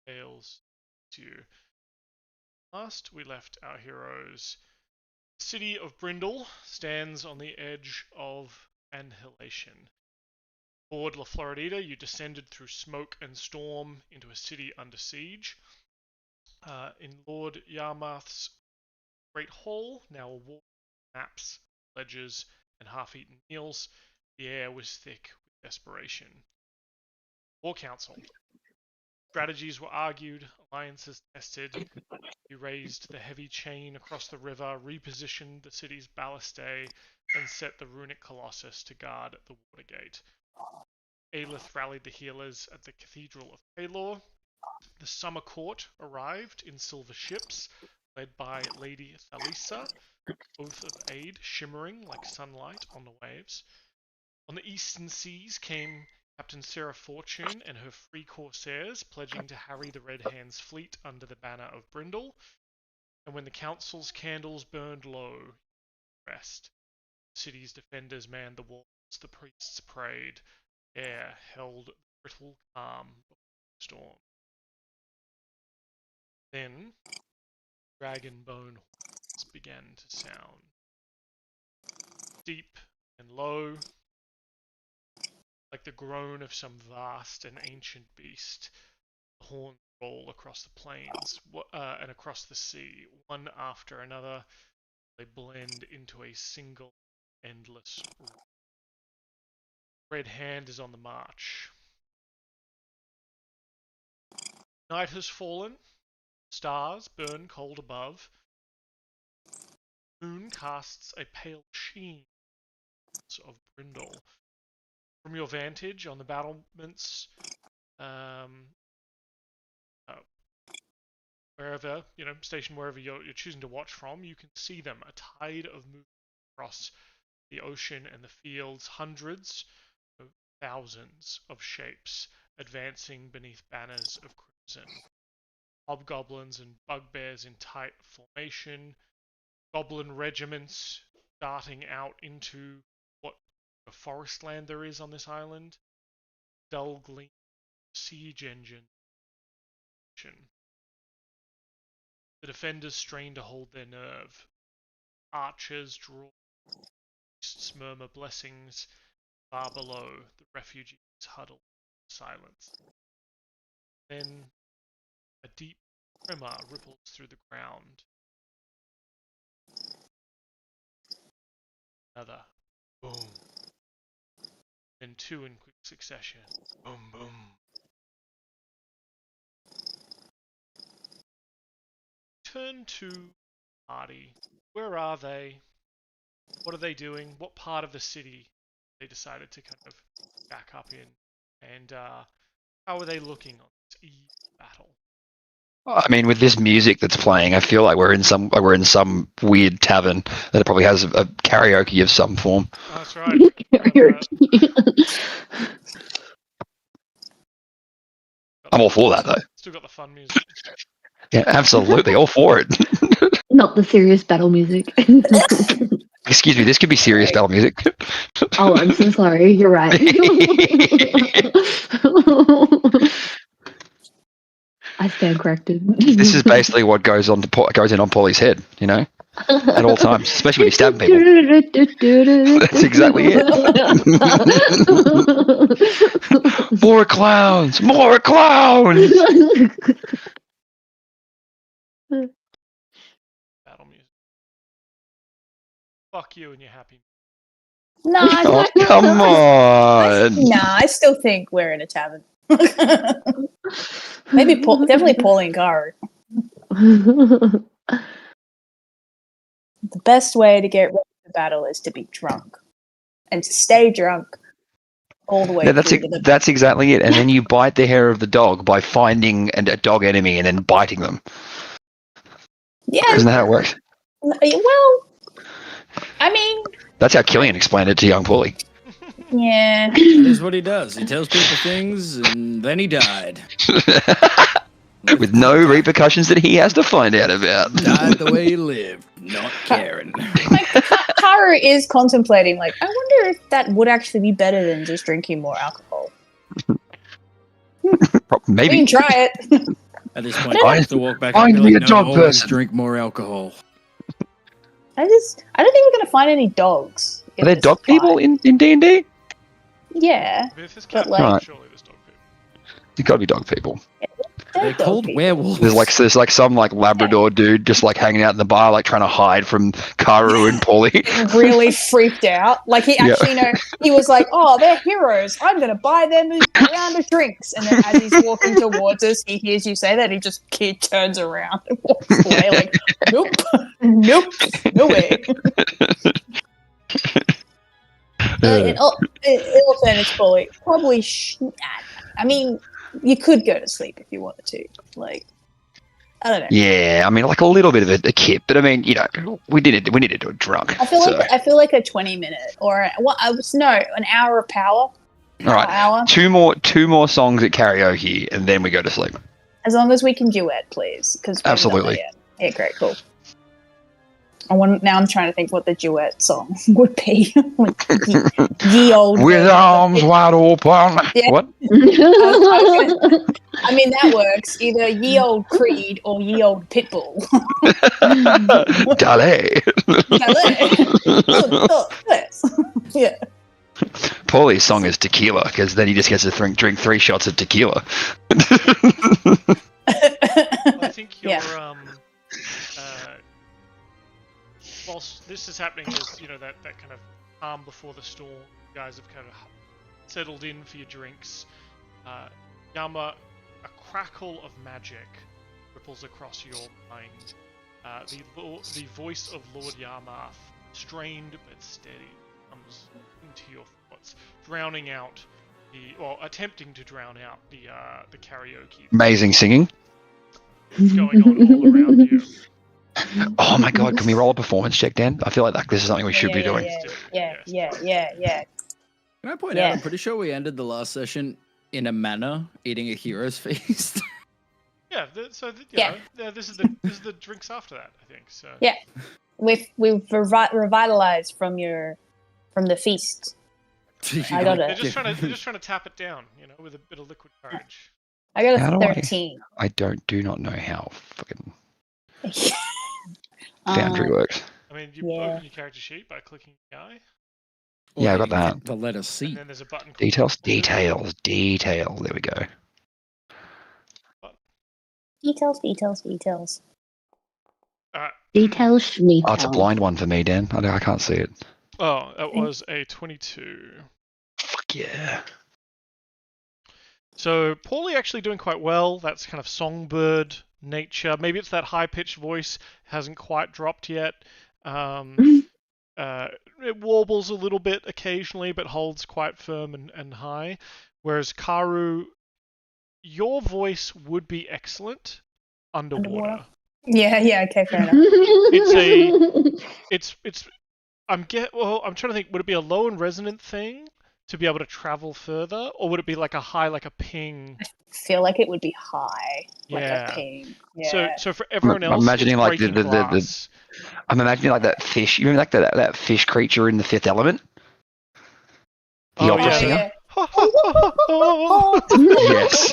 tales to you. Last, we left our heroes. The city of Brindol stands on the edge of annihilation. Aboard La Floridita, you descended through smoke and storm into a city under siege. In Lord Yarmouth's Great Hall, now a wall of maps, ledgers, and half-eaten meals, the air was thick with desperation. War Council. Strategies were argued, alliances tested. You raised the heavy chain across the river, repositioned the city's ballistae, and set the Runic Colossus to guard the watergate. Aelith rallied the healers at the Cathedral of Pelor. The summer court arrived in silver ships, led by Lady Thalesa, oath of aid shimmering like sunlight on the waves. On the eastern seas came Captain Sarah Fortune and her free Corsairs, pledging to harry the Red Hand's fleet under the banner of Brindol. And when the council's candles burned low, rest. The city's defenders manned the walls, the priests prayed, air held brittle calm before the storm. Then, dragon bone horns began to sound. Deep and low, like the groan of some vast and ancient beast, the horns roll across the plains and across the sea, one after another. They blend into a single, endless roar. Red Hand is on the march. Night has fallen. Stars burn cold above. Moon casts a pale sheen of Brindol. From your vantage on the battlements, wherever, station wherever you're choosing to watch from, you can see them, a tide of movement across the ocean and the fields, hundreds, thousands of shapes advancing beneath banners of crimson. Hobgoblins and bugbears in tight formation, goblin regiments darting out into what a forest land there is on this island, dull gleam, siege engine. The defenders strain to hold their nerve. Archers draw, priests murmur blessings. Far below, the refugees huddle in silence. Then a deep tremor ripples through the ground. Another boom. Then two in quick succession. Boom, boom. Turn to party. Where are they? What are they doing? What part of the city they decided to kind of back up in? And how are they looking on this eve of battle? I mean, with this music that's playing, I feel like we're in some weird tavern that probably has a karaoke of some form. Oh, that's right. I'm all for that, though. Still got the fun music. Yeah, absolutely, all for it. Not the serious battle music. Excuse me, this could be serious battle music. Oh, I'm so sorry. You're right. I stand corrected. This is basically what goes in on Paulie's head, at all times, especially when he's stabbing people. That's exactly it. More clowns! More clowns! Battle music. Fuck you and you're happy. No, come on. I still think we're in a tavern. Maybe definitely Pauline Gar. The best way to get ready for battle is to be drunk, and to stay drunk all the way. Yeah, that's exactly it. And then you bite the hair of the dog by finding a dog enemy and then biting them. Yeah, isn't that how it works? Well, I mean, that's how Killian explained it to young Paulie. Yeah. That is what he does. He tells people things, and then he died. With no repercussions that he has to find out about. Died the way he lived, not caring. Karu is contemplating, I wonder if that would actually be better than just drinking more alcohol. Maybe. We can try it. At this point, I I have to walk back find and be me like, a no, dog always person." drink more alcohol. I don't think we're gonna find any dogs. Are there dog people in D&D? Yeah, If there's But, cat like- people, surely there's dog people. You gotta be dog people. They're dog called people. werewolves. There's like some like Labrador dude just like hanging out in the bar, like trying to hide from Karu and Paulie. Really freaked out. Like he Yeah. actually, he was like, "Oh, they're heroes. I'm gonna buy them a round of drinks." And then as he's walking towards us, he hears you say that. He just turns around and walks away. Like, nope, nope, no way. In all fairness, probably. I mean, you could go to sleep if you wanted to. Like, I don't know. Yeah, I mean, like a little bit of a kip, but I mean, you know, we need to do it drunk. I feel like a 20-minute or an hour of power. All right, Hour. two more songs at karaoke, and then we go to sleep. As long as we can duet, please. Absolutely. Yeah, great, cool. Now I'm trying to think what the duet song would be. Like, ye old With version of arms it. wide open. Yeah. What? I mean, that works. Either ye old Creed or ye old Pitbull. Dale. Yeah. Paulie's song is tequila, because then he just gets to drink 3 shots of tequila. I think you're whilst this is happening, is that kind of calm before the storm. You guys have kind of settled in for your drinks. Yama, a crackle of magic ripples across your mind. The voice of Lord Yarmouth, strained but steady, comes into your thoughts, attempting to drown out the karaoke. Amazing singing. That's going on all around you. Oh my god, can we roll a performance check, Dan? I feel like this is something we should be doing. Yeah. Can I point out, I'm pretty sure we ended the last session in a manner, eating a hero's feast. Yeah, this is the drinks after that, I think. So yeah, we've revitalized from the feast. I got it. They're just trying to tap it down, with a bit of liquid courage. I got How a do 13. I do not know how fucking Foundry works. I mean, you open your character sheet by clicking the eye. Yeah, I got that. The letter C. And then there's a button called Details. There we go. Details. Details, Oh, it's a blind one for me, Dan. I can't see it. Oh, that was a 22. Fuck yeah. So, Paulie actually doing quite well. That's kind of songbird nature. Maybe it's that high-pitched voice hasn't quite dropped yet. It warbles a little bit occasionally, but holds quite firm and high. Whereas Karu, your voice would be excellent underwater. Yeah, okay, fair enough. I'm trying to think, would it be a low and resonant thing to be able to travel further, or would it be like a high, like a ping? I feel like it would be high, like Yeah. a ping. Yeah. So for everyone else, I'm imagining it's like breaking glass. I'm imagining like that fish. You remember like that fish creature in The Fifth Element? The opera yeah. singer. Yes.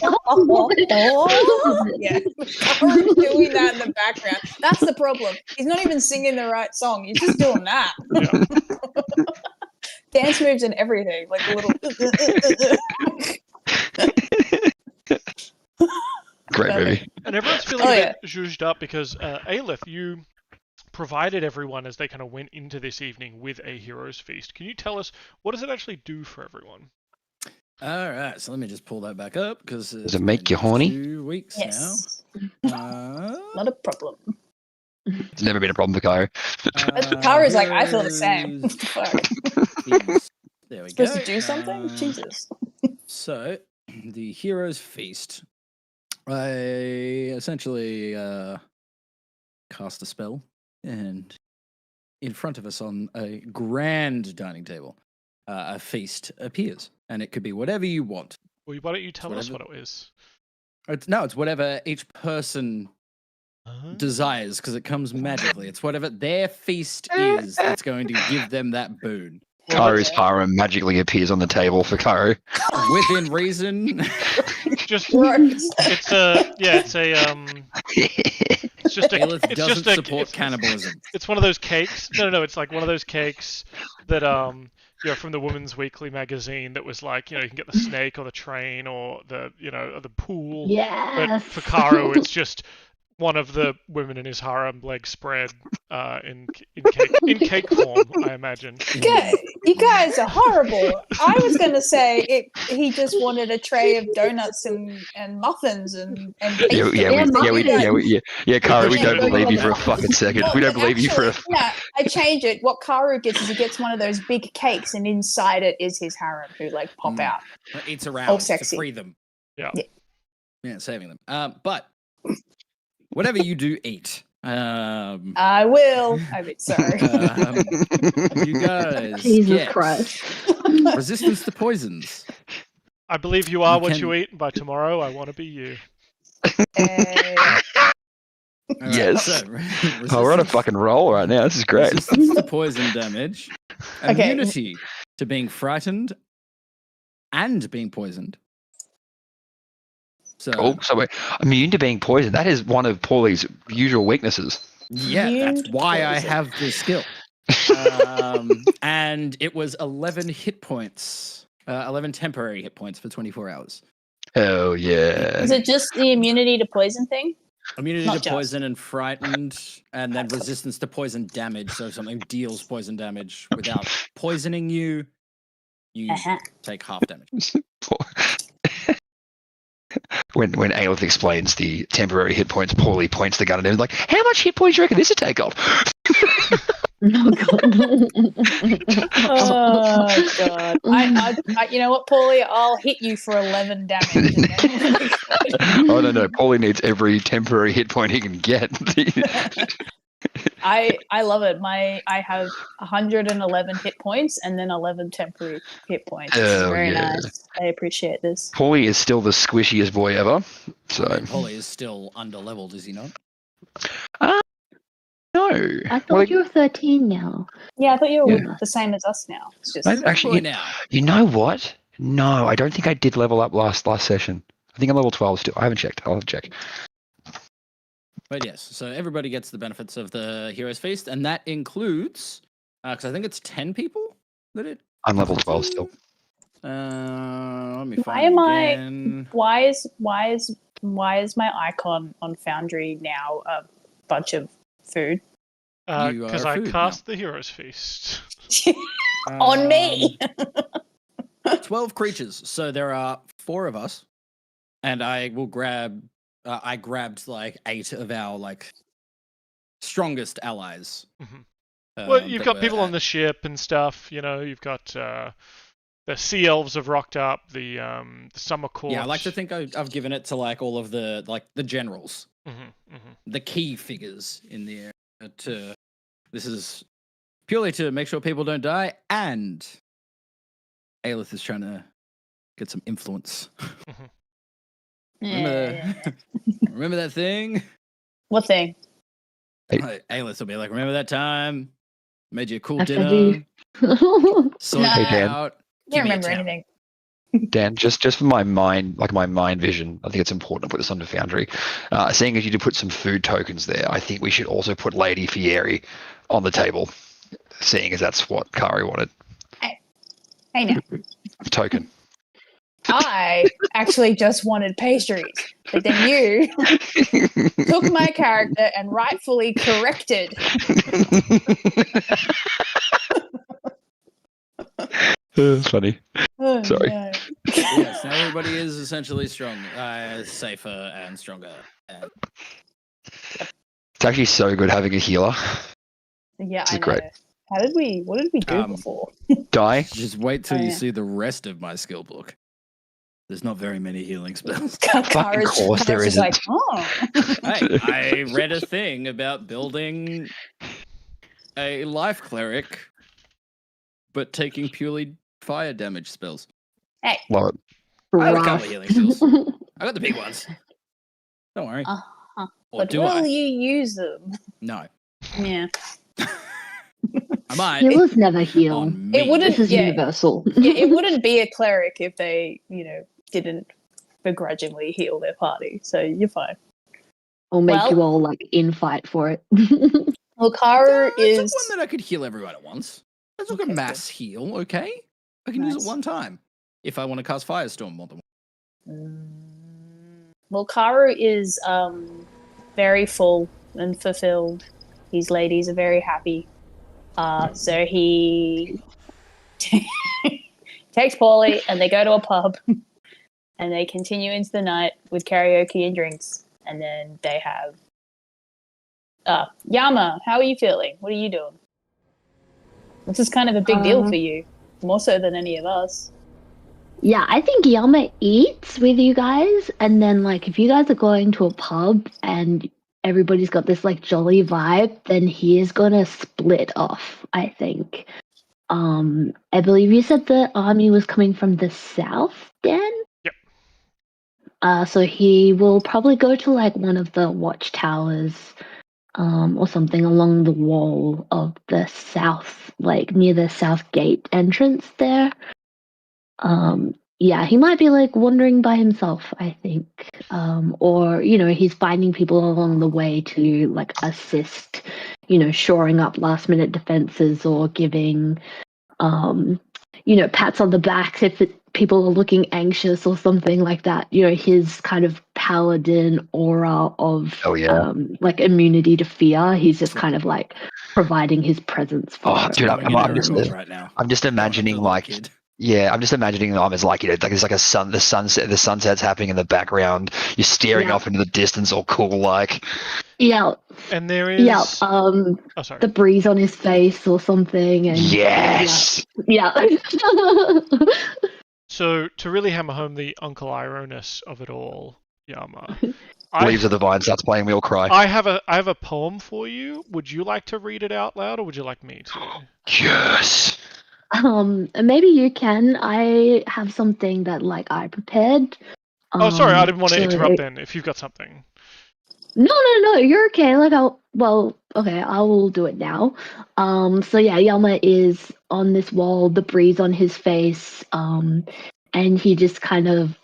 Yeah, Karu's doing that in the background. That's the problem. He's not even singing the right song. He's just doing that. Yeah. Dance moves and everything, like a little. Great movie. And everyone's feeling a bit zhuzhed up because Aelith, you provided everyone as they kind of went into this evening with a hero's feast. Can you tell us, what does it actually do for everyone? All right, so let me just pull that back up because Does it make you horny? 2 weeks Yes. now. Not a problem. It's never been a problem for Kyo. Karu's like, I feel the same. heroes Fuck. feast. There we go. Supposed to do something? Jesus. So, the hero's feast. I essentially cast a spell, and in front of us on a grand dining table, a feast appears, and it could be whatever you want. Well, why don't you tell us what it is? It's whatever each person desires, because it comes magically. It's whatever their feast is that's going to give them that boon. Karu's harem magically appears on the table for Karu. Within reason. Just Gross. it's a it's just a Aelith it's doesn't just a support cannibalism. it's one of those cakes. No, it's like one of those cakes that from the Women's Weekly magazine that was like, you can get the snake or the train or the or the pool. But Yes. for Karu, it's just one of the women in his harem legs spread in cake form, I imagine. You guys are horrible. I was going to say he just wanted a tray of donuts and muffins and pastry. Karu, we don't Yeah. believe you for a fucking second. We don't believe you for a. No, I change it. What Karu gets is he gets one of those big cakes, and inside it is his harem who pop out. Eats around All to sexy. free them. Yeah. Yeah, saving them. But whatever you do eat. I will. I'm sorry. You guys Jesus get Christ. resistance to poisons. I believe you are You what can- you eat, and by tomorrow I want to be you. All right, Yes. so, Oh, we're on a resistance- fucking roll right now. This is great. Resistance to poison damage. Okay. Immunity to being frightened and being poisoned. So Oh, so wait, immune to being poisoned. That is one of Paulie's usual weaknesses. yeah, Immune that's to why I poison. have this skill. And it was 11 hit points. 11 temporary hit points for 24 hours. Oh yeah. Is it just the immunity to poison thing? Immunity Not to just. poison and frightened, and then resistance to poison damage. So if something deals poison damage without poisoning you, you Uh-huh. take half damage. When Aelith explains the temporary hit points, Paulie points the gun at him like, "How much hit points do you reckon this would take off?" Oh, God. Oh god! I you know what, Paulie? I'll hit you for 11 damage. And then... Oh no, Paulie needs every temporary hit point he can get. I love it. I have 111 hit points and then 11 temporary hit points. Oh, Very yeah. nice. I appreciate this. Paulie is still the squishiest boy ever. So Polly is still under-leveled, is he not? no, I thought you were 13 now. Yeah, I thought you were Yeah. the same as us now. It's just Actually, now. you know what? No, I don't think I did level up last session. I think I'm level 12 still. I haven't checked. I'll have to check. But yes, so everybody gets the benefits of the Heroes Feast, and that includes, because I think it's 10 people that it. I'm level 12 still. Let me Why find am it I- again. why is my icon on Foundry now a bunch of food You Because are I food cast the Hero's Feast. on me? 12 creatures. So there are 4 of us, and I will grab. I grabbed like 8 of our strongest allies. Mhm. Well, you've that got were people on at- the ship and stuff. You've got the Sea Elves have rocked up. The Summer Court. Yeah, I like to think I've given it to all of the the generals, Mm-hmm. the key figures in the area. This is purely to make sure people don't die, and Aelith is trying to get some influence. Yeah. Remember that thing? What thing? Aelith will be like, remember that time? Made you a cool I dinner. do. Sorted Hey, it Dan. out. Can't Give me a remember town. anything. Dan, just for my mind, my mind vision, I think it's important to put this onto Foundry. Seeing as you did put some food tokens there, I think we should also put Lady Fieri on the table, seeing as that's what Kari wanted. Hey now. Token. I actually just wanted pastries, but then you took my character and rightfully corrected. That's funny. Oh, Sorry. no. Yes, now everybody is essentially strong, safer and stronger. And It's actually so good having a healer. Yeah, This I is know. great. What did we do Um, before? Die. just wait till Oh, you yeah. see the rest of my skill book. There's not very many healing spells. Kara's course there just like, isn't. oh. Hey, I read a thing about building a life cleric, but taking purely fire damage spells. Love it. I have a couple Rough. of healing spells. I got the big ones. Don't worry. Uh-huh. Or But do will I? you use them? No. Yeah. I might. Healers never heal. On me. It wouldn't. This is Yeah, universal. yeah, it wouldn't be a cleric if they, didn't begrudgingly heal their party. So you're fine. Or make Well- you all like in fight for it. Lucaru I is. took one that I could heal everyone at once. I took Okay, a mass heal, okay? I can use Nice. it one time. If I want to cast Firestorm more than Lucaru is very full and fulfilled. His ladies are very happy. So he takes Paulie and they go to a pub and they continue into the night with karaoke and drinks. And then they have Yama, how are you feeling? What are you doing? This is kind of a big deal for you, more so than any of us. Yeah, I think Yama eats with you guys, and then like if you guys are going to a pub and everybody's got this like jolly vibe, then he is gonna split off, I think. I believe you said the army was coming from the south, Dan? Yep. So he will probably go to like one of the watchtowers, or something along the wall of the south, like near the south gate entrance there. Yeah, he might be like wandering by himself, I think. Or, he's finding people along the way to like assist, shoring up last minute defenses or giving, pats on the back if people are looking anxious or something like that. His kind of paladin aura of like immunity to fear. He's just kind of like providing his presence for Dude, right now. I'm just imagining like kid. Yeah, I'm just imagining them as like, like there's like the sunset's happening in the background. You're staring off into the distance, all cool like. Yeah. And there is. Yeah. Oh, sorry. The breeze on his face or something. And Yes. Yeah. So to really hammer home the Uncle Ironess of it all, Yama, Leaves of the Vine starts playing, we all cry. I have a poem for you. Would you like to read it out loud, or would you like me to? Yes. Maybe you can. I have something that like I prepared. Oh, sorry, I didn't want to interrupt then. If you've got something. No, you're okay. Like I will do it now. So yeah, Yama is on this wall, the breeze on his face, and he just kind of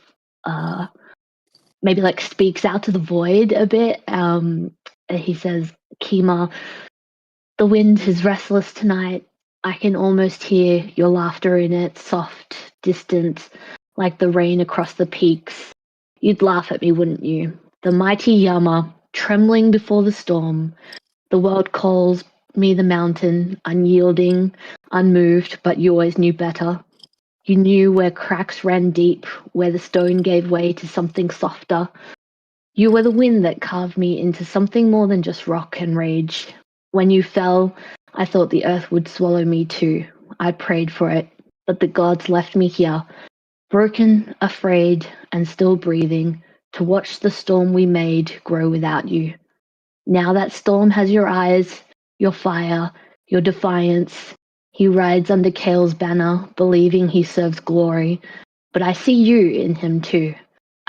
maybe like speaks out to the void a bit. He says, Kima, the wind is restless tonight. I can almost hear your laughter in it, soft, distant, like the rain across the peaks. You'd laugh at me, wouldn't you? The mighty Yama, trembling before the storm. The world calls me the mountain, unyielding, unmoved, but you always knew better. You knew where cracks ran deep, where the stone gave way to something softer. You were the wind that carved me into something more than just rock and rage. When you fell, I thought the earth would swallow me too. I prayed for it, but the gods left me here, broken, afraid, and still breathing, to watch the storm we made grow without you. Now that storm has your eyes, your fire, your defiance. He rides under Kale's banner, believing he serves glory. But I see you in him too.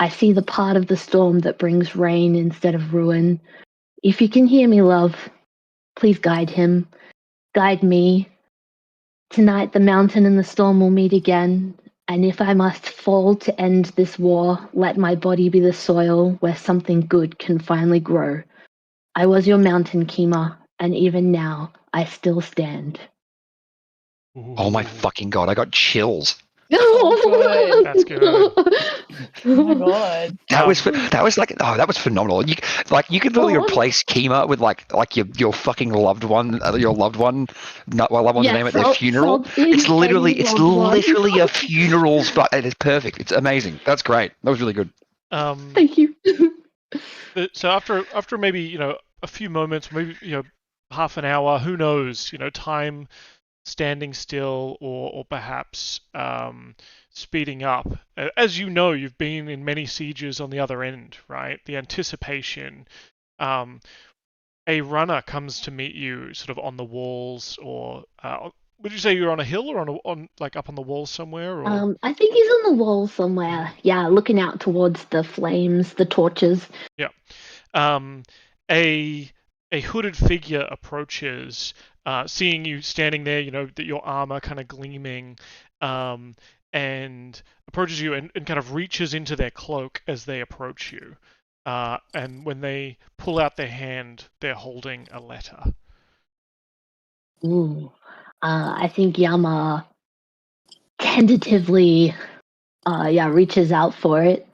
I see the part of the storm that brings rain instead of ruin. If you can hear me, love, please guide him. Guide me. Tonight the mountain and the storm will meet again, and if I must fall to end this war, let my body be the soil where something good can finally grow. I was your mountain, Kima, and even now, I still stand. Oh my fucking god, I got chills. Oh, That's good. Oh my god. That was phenomenal. You could really replace Kima with like your fucking loved one, not loved one's name at their funeral. It's literally a funeral spot, and it's perfect. It's amazing. That's great. That was really good. Thank you. So after maybe a few moments, maybe half an hour, who knows? Time standing still or perhaps speeding up. As you know, you've been in many sieges on the other end, right? The anticipation. A runner comes to meet you sort of on the walls, or would you say you're on a hill or on like up on the walls somewhere? Or? I think he's on the wall somewhere. Yeah, looking out towards the flames, the torches. Yeah. A hooded figure approaches, seeing you standing there, that your armor kind of gleaming, and approaches you and kind of reaches into their cloak as they approach you. And when they pull out their hand, they're holding a letter. Ooh. I think Yama tentatively reaches out for it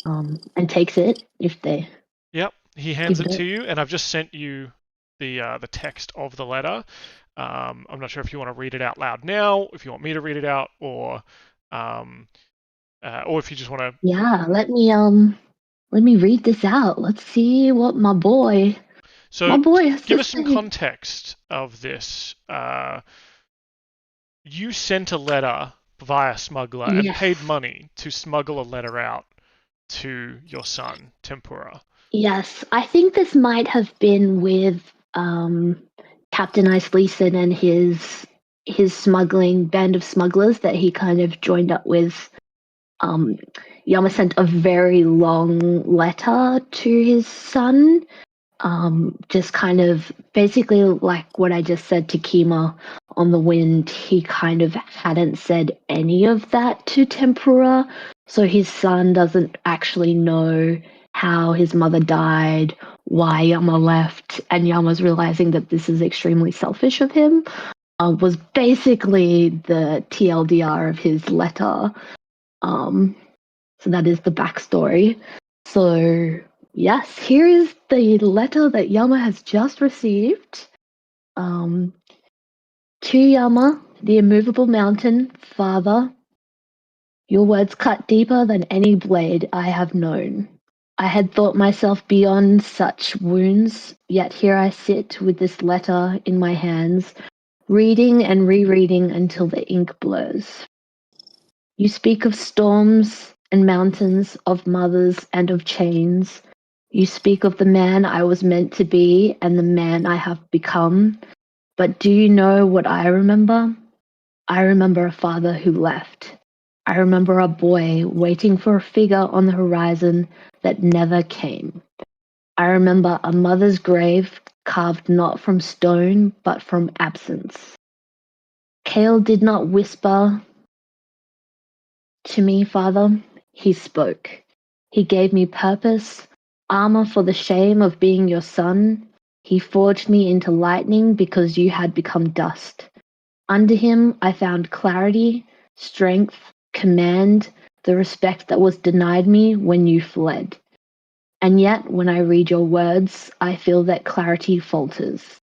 and takes it if they Yep, he hands give it it. to you, and I've just sent you the text of the letter. I'm not sure if you want to read it out loud now, if you want me to read it out, or if you just want to. Yeah, let me read this out. Let's see what my boy So has give to us some say. context of this. You sent a letter via smuggler and Yes. paid money to smuggle a letter out to your son, Tempura. Yes, I think this might have been with Captain Iceleeson and his smuggling band of smugglers that he kind of joined up with. Yama sent a very long letter to his son, just kind of basically like what I just said to Kima on the wind. He kind of hadn't said any of that to Tempura, so his son doesn't actually know how his mother died, why Yama left, and Yama's realizing that this is extremely selfish of him. Was basically the TLDR of his letter. So that is the backstory. So yes, here is the letter that Yama has just received. To Yama, the immovable mountain, Father, your words cut deeper than any blade I have known. I had thought myself beyond such wounds, yet here I sit with this letter in my hands, reading and rereading until the ink blurs. You speak of storms and mountains, of mothers and of chains. You speak of the man I was meant to be and the man I have become. But do you know what I remember? I remember a father who left. I remember a boy waiting for a figure on the horizon that never came. I remember a mother's grave carved not from stone but from absence. Kale did not whisper to me, Father. He spoke. He gave me purpose, armor for the shame of being your son. He forged me into lightning because you had become dust. Under him, I found clarity, strength, command, the respect that was denied me when you fled. And yet, when I read your words, I feel that clarity falters.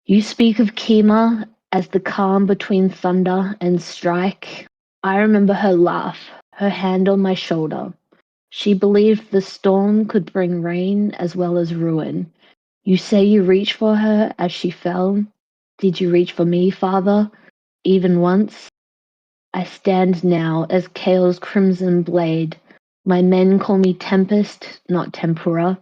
You speak of Kima as the calm between thunder and strike. I remember her laugh, her hand on my shoulder. She believed the storm could bring rain as well as ruin. You say you reached for her as she fell. Did you reach for me, Father, even once? I stand now as Kale's crimson blade. My men call me Tempest, not Tempura.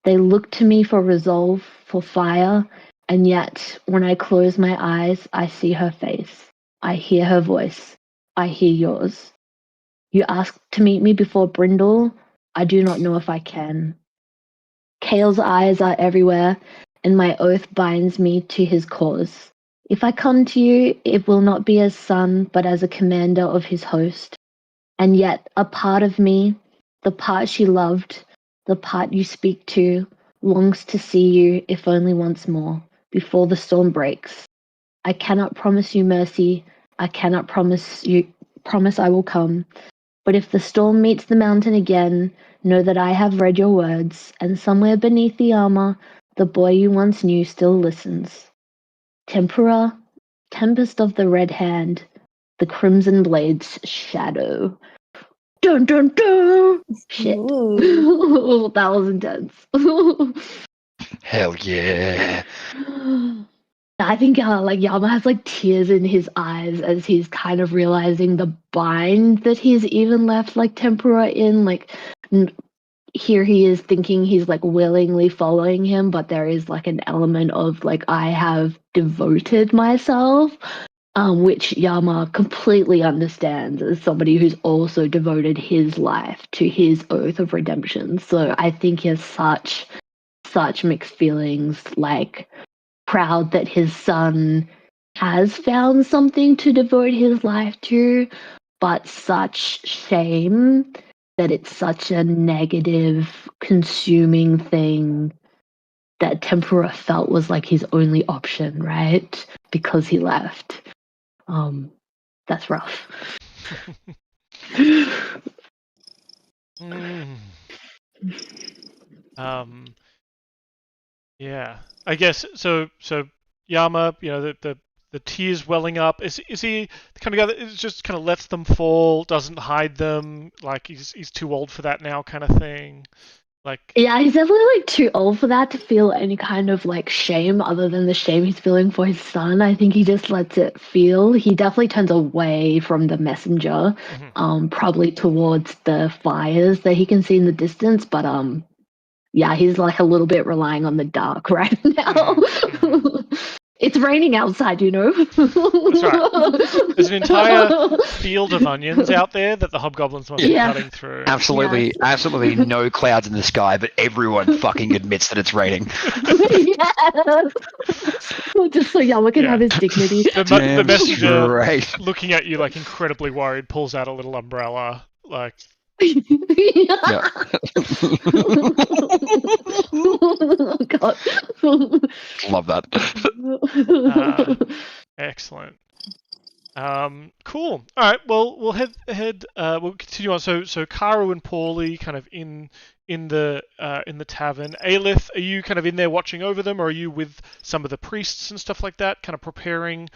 They look to me for resolve, for fire, and yet when I close my eyes, I see her face. I hear her voice. I hear yours. You ask to meet me before Brindol. I do not know if I can. Kale's eyes are everywhere, and my oath binds me to his cause. If I come to you, it will not be as son, but as a commander of his host. And yet, a part of me, the part she loved, the part you speak to, longs to see you, if only once more, before the storm breaks. I cannot promise you mercy. I cannot promise I will come. But if the storm meets the mountain again, know that I have read your words, and somewhere beneath the armor, the boy you once knew still listens. Tempura, tempest of the red hand, the crimson blade's shadow. Dun dun dun! Shit. Ooh. That was intense. Hell yeah. I think Yama has like tears in his eyes as he's kind of realizing the bind that he's even left like Tempura in. Like here he is thinking he's like willingly following him, but there is like an element of like I have devoted myself, which Yama completely understands as somebody who's also devoted his life to his oath of redemption. So I think he has such mixed feelings. Like proud that his son has found something to devote his life to, but such shame that it's such a negative, consuming thing that Tempura felt was like his only option, right? Because he left. That's rough. Yeah. I guess so. Yama, the tears welling up. Is he the kind of guy that is just kind of lets them fall, doesn't hide them, like he's too old for that now, kind of thing? Like, yeah, he's definitely like too old for that to feel any kind of like shame other than the shame he's feeling for his son. I think he just lets it feel. He definitely turns away from the messenger, probably towards the fires that he can see in the distance. But yeah, he's like a little bit relying on the dark right now. It's raining outside, you know. That's right. There's an entire field of onions out there that the hobgoblins must be cutting through. Absolutely no clouds in the sky, but everyone fucking admits that it's raining. Just so Yama can have his dignity. The messenger, looking at you like incredibly worried, pulls out a little umbrella, like... Yeah. Oh, God. Love that. Excellent. Cool. All right. Well, we'll head. We'll continue on. So Karu and Paulie kind of in the tavern. Aelith, are you kind of in there watching over them, or are you with some of the priests and stuff like that, kind of preparing,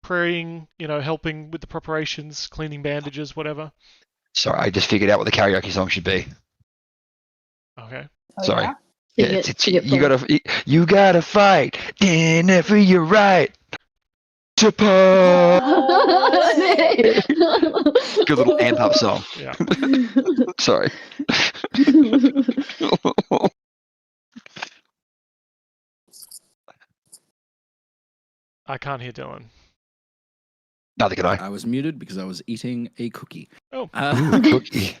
praying, helping with the preparations, cleaning bandages, whatever? Sorry, I just figured out what the karaoke song should be. Okay. Sorry. Yeah, you gotta fight, dinner for your right to party. Good little amp up song. Yeah. Sorry. I can't hear Dylan. Neither can I. I was muted because I was eating a cookie. Oh. Ooh, cookie.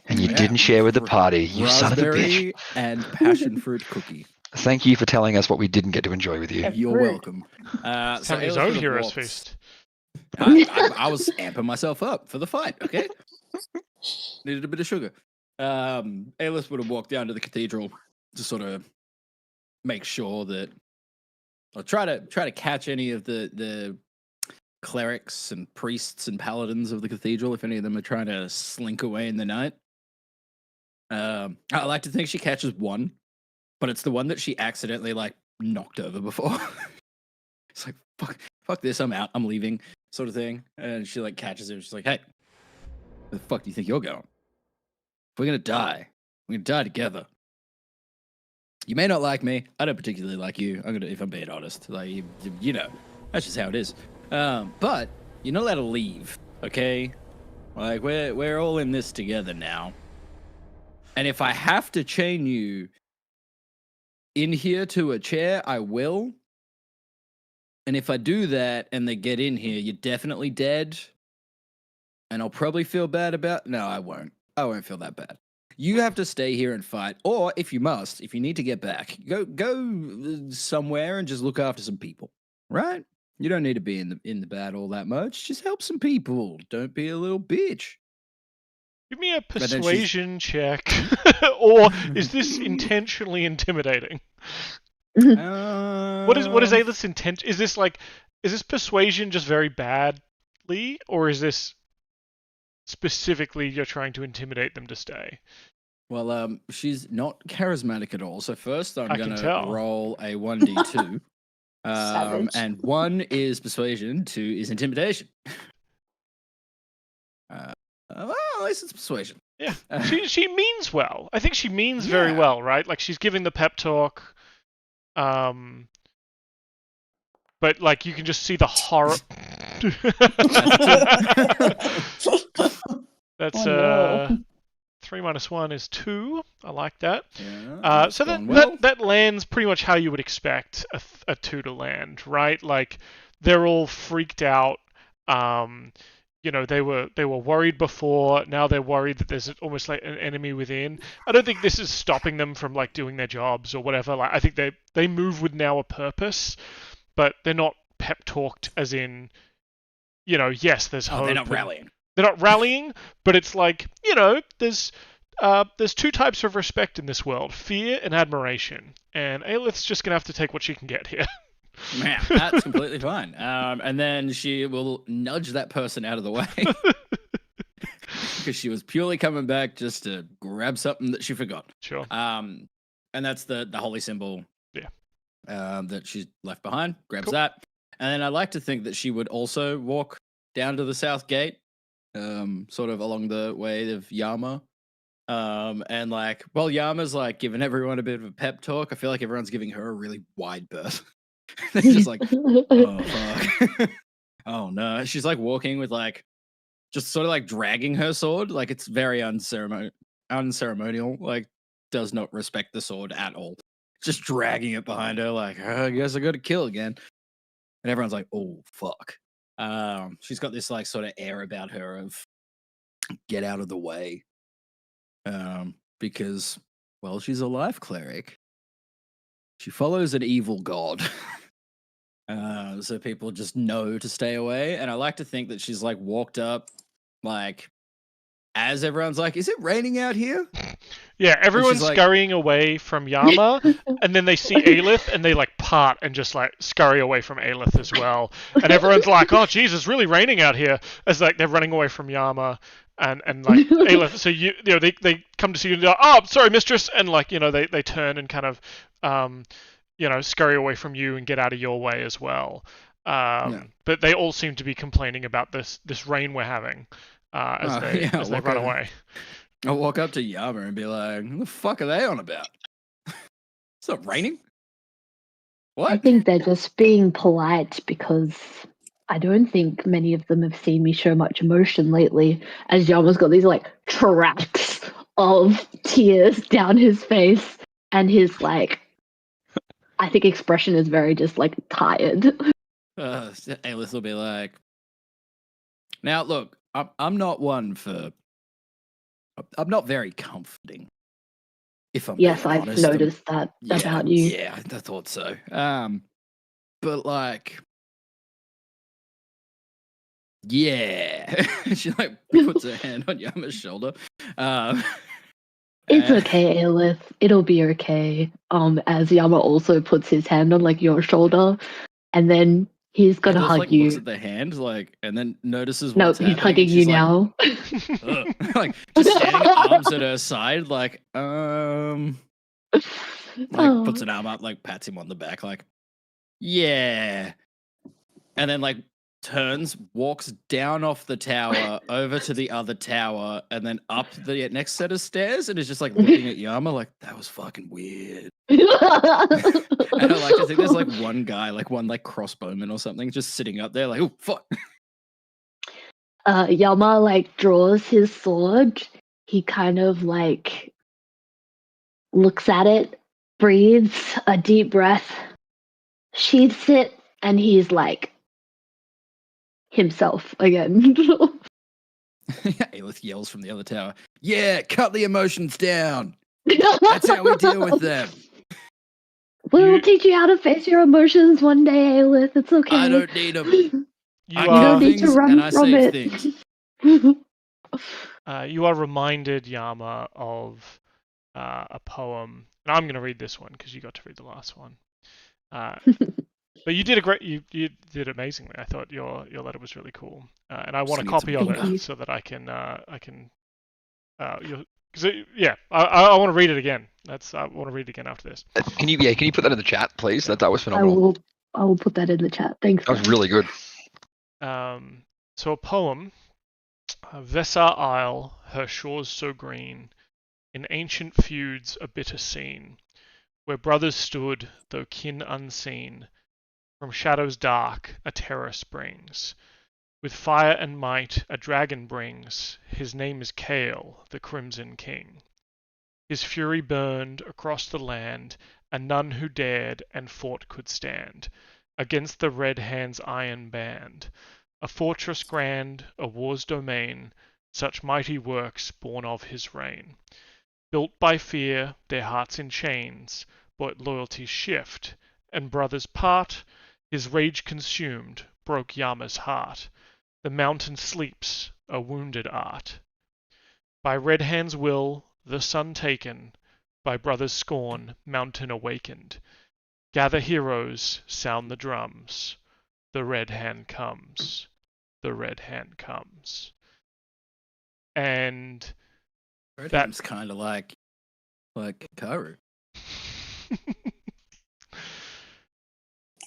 And you didn't share with the party, you son of a bitch. And passion fruit cookie. Thank you for telling us what we didn't get to enjoy with you. You're welcome. So his own hero's feast. I was amping myself up for the fight, okay? Needed a bit of sugar. Aelith would have walked down to the cathedral to sort of make sure that... I'll try to catch any of the clerics and priests and paladins of the cathedral, if any of them are trying to slink away in the night. I like to think she catches one, but it's the one that she accidentally like knocked over before. It's like, fuck this, I'm out, I'm leaving, sort of thing. And she like catches him. She's like, hey, where the fuck do you think you're going? If we're gonna die, we're gonna die together. You may not like me. I don't particularly like you. If I'm being honest, like that's just how it is. But you're not allowed to leave, okay? Like we're all in this together now. And if I have to chain you in here to a chair, I will. And if I do that and they get in here, you're definitely dead. And I'll probably feel bad about... No, I won't. I won't feel that bad. You have to stay here and fight. Or if you need to get back, go somewhere and just look after some people, right? You don't need to be in the battle that much. Just help some people. Don't be a little bitch. Give me a persuasion check. Or is this intentionally intimidating? What is Aelith's intent? Is this persuasion just very badly, or is this specifically you're trying to intimidate them to stay? Well, she's not charismatic at all. So first I'm going to roll a 1d2. And 1 is persuasion, 2 is intimidation. Well, at least it's persuasion. Yeah, she means well. I think she means very well, right? Like she's giving the pep talk, but like you can just see the horror. That's 3 minus 1 is 2. I like that. Yeah, so that lands pretty much how you would expect a 2 to land, right? Like they're all freaked out. they were worried before. Now they're worried that there's almost like an enemy within. I don't think this is stopping them from like doing their jobs or whatever. Like I think they move with now a purpose, but they're not pep talked as in, yes, there's hope. They're not rallying. They're not rallying, but it's like, there's two types of respect in this world: fear and admiration. And Aelith's just gonna have to take what she can get here. Man, that's completely fine. And then she will nudge that person out of the way because she was purely coming back just to grab something that she forgot. Sure. And that's the holy symbol. Yeah. That she's left behind. Grabs Cool. that, and then I like to think that she would also walk down to the south gate, sort of along the way of Yarmouth. And like, while Yarmouth's like giving everyone a bit of a pep talk, I feel like everyone's giving her a really wide berth. They're just like, oh fuck, oh no. She's like walking with like, just sort of like dragging her sword, like it's very unceremonial. Like, does not respect the sword at all. Just dragging it behind her, like, I guess I got to kill again. And everyone's like, oh fuck. She's got this like sort of air about her of get out of the way. Because, well, she's a life cleric. She follows an evil god. So people just know to stay away. And I like to think that she's like walked up, like, as everyone's like, is it raining out here? Yeah, everyone's like- scurrying away from Yarmouth, and then they see Aelith, and they like part and just like scurry away from Aelith as well. And everyone's like, "Oh, geez, it's really raining out here," as like they're running away from Yarmouth, and like Aelith. So they come to see you and go, "Oh, sorry, mistress," and like they turn and kind of scurry away from you and get out of your way as well. But they all seem to be complaining about this rain we're having as they run away. I'll walk up to Yarmouth and be like, what the fuck are they on about? It's not raining? What? I think they're just being polite because I don't think many of them have seen me show much emotion lately, as Yarmouth's got these like tracks of tears down his face, and his like, I think expression is very just like tired. Aelith will be like, now look, I'm not one for... I'm not very comforting. If I'm Yes, being I've honest. noticed that about you. Yeah, I thought so. But like, yeah, she like puts her hand on Yama's shoulder. It's okay, Aelith. It'll be okay. As Yama also puts his hand on like your shoulder, and then he's gonna Aelith, hug like, you. looks at the hand, like, and then notices No, what's he's happening. hugging you She's like, now. "Ugh." Like just standing arms at her side, like Oh. puts an arm up, like pats him on the back, like, yeah, and then like turns, walks down off the tower over to the other tower, and then up the next set of stairs, and is just like looking at Yama, like, that was fucking weird. And I like to think there's like one guy, like one like crossbowman or something, just sitting up there, like, oh fuck. Yama like draws his sword. He kind of like looks at it, breathes a deep breath, sheaths it, and he's like himself again. Aelith yells from the other tower, yeah, cut the emotions down. That's how we deal with them. We'll teach you how to face your emotions one day, Aelith. It's okay. I don't need them. You I don't need to things run and I from save it. things. You are reminded, Yama, of a poem, and I'm going to read this one because you got to read the last one. But you did you did amazingly. I thought your letter was really cool, and I want a Just need copy some of Thank you. it so that I can I want to read it again. I want to read it again after this. Can you put that in the chat, please? That was I phenomenal. will put that in the chat. Thanks. That was really good. So a poem. Vessar Isle, her shores so green, in ancient feuds a bitter scene, where brothers stood, though kin unseen, from shadows dark a terror springs. With fire and might a dragon brings, his name is Kael, the Crimson King. His fury burned across the land, and none who dared and fought could stand against the Red Hand's iron band. a fortress grand, a war's domain, such mighty works born of his reign. Built by fear, their hearts in chains, but loyalties shift, and brothers part. His rage consumed, broke Yarmouth's heart. The mountain sleeps, a wounded art. By red hand's will, the sun taken, by brothers' scorn, mountain awakened. Gather heroes, sound the drums. The red hand comes. The red hand comes. And Red that- Hand's kind of like Karu.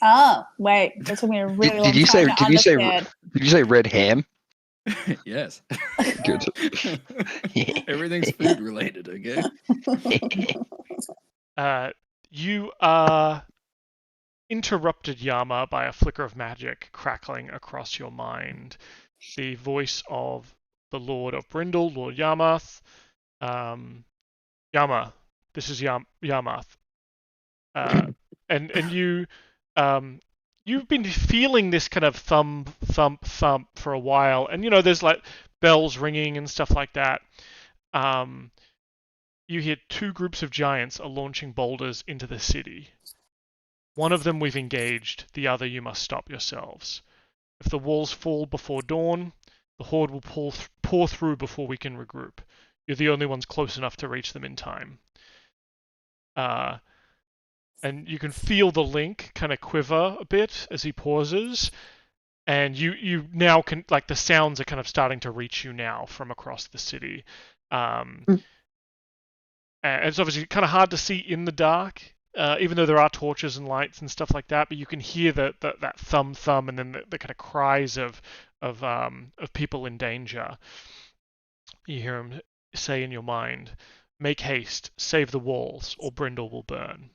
Oh, wait. That took me a really long Did you time say? to understand. Did you say red ham? Yes. Good. Everything's food related, okay? You are interrupted, Yama, by a flicker of magic crackling across your mind. The voice of the Lord of Brindol, Lord Yarmouth. Yama, this is Yarmouth. And you, you've been feeling this kind of thump for a while, and there's like bells ringing and stuff like that. You hear two groups of giants are launching boulders into the city. One of them we've engaged, the other you must stop yourselves. If the walls fall before dawn, the horde will pour through before we can regroup. You're the only ones close enough to reach them in time. And you can feel the link kind of quiver a bit as he pauses. And you now can, like, the sounds are kind of starting to reach you now from across the city. And it's obviously kind of hard to see in the dark, even though there are torches and lights and stuff like that. But you can hear that thumb, and then the kind of cries of people in danger. You hear him say in your mind, "Make haste, save the walls, or Brindol will burn."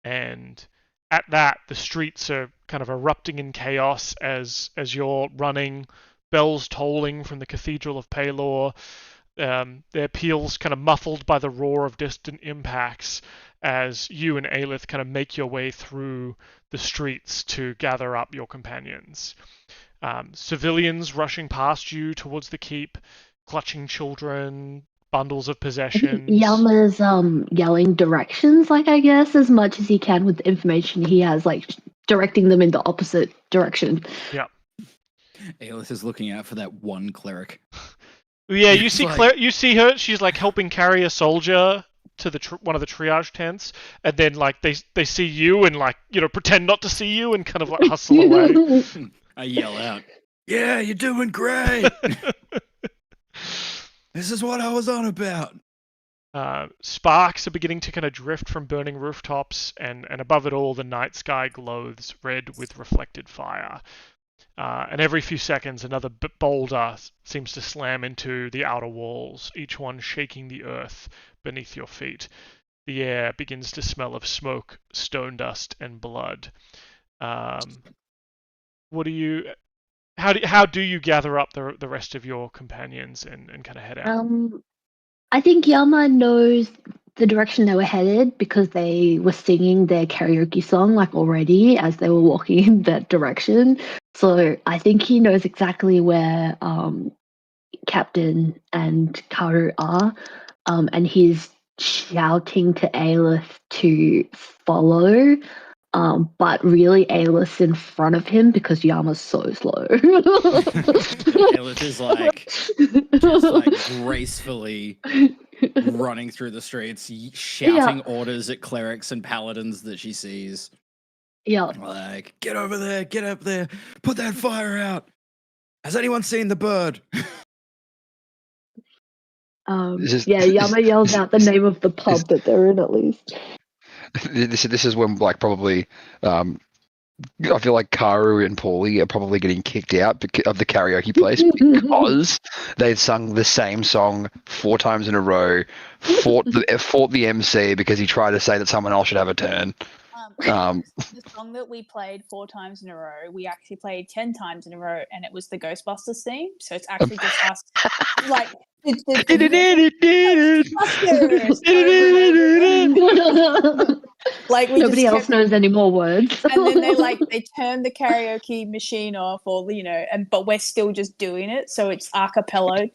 And at that, the streets are kind of erupting in chaos as you're running, bells tolling from the Cathedral of Pelor. Their peals kind of muffled by the roar of distant impacts as you and Aelith kind of make your way through the streets to gather up your companions. Civilians rushing past you towards the keep, clutching children, bundles of possessions. Yama's yelling directions, I guess, as much as he can with the information he has, directing them in the opposite direction. Yeah. Aelith is looking out for that one cleric. Yeah, you see you see her. She's helping carry a soldier to the one of the triage tents, and then they see you and pretend not to see you and kind of hustle away. I yell out, "Yeah, you're doing great! This is what I was on about." Sparks are beginning to kind of drift from burning rooftops, and above it all, the night sky glows red with reflected fire. And every few seconds, another boulder seems to slam into the outer walls, each one shaking the earth beneath your feet. The air begins to smell of smoke, stone dust, and blood. How do you gather up the rest of your companions and kind of head out? I think Yama knows the direction they were headed because they were singing their karaoke song already as they were walking in that direction. So I think he knows exactly where Captain and Karu are, and he's shouting to Aelith to follow. But really, Aelith's in front of him because Yama's so slow. Aelith is just gracefully running through the streets, shouting orders at clerics and paladins that she sees. Yeah. Get over there, get up there, put that fire out. Has anyone seen the bird? Yama yells out the name of the pub that they're in at least. This is when probably I feel like Karu and Paulie are probably getting kicked out of the karaoke place because they'd sung the same song 4 times in a row, fought the MC because he tried to say that someone else should have a turn. The song that we played 4 times in a row, we actually played 10 times in a row, and it was the Ghostbusters theme. So it's actually just us, Like we Nobody just else knows any more words. and then they turn the karaoke machine off, or but we're still just doing it, so it's a cappella.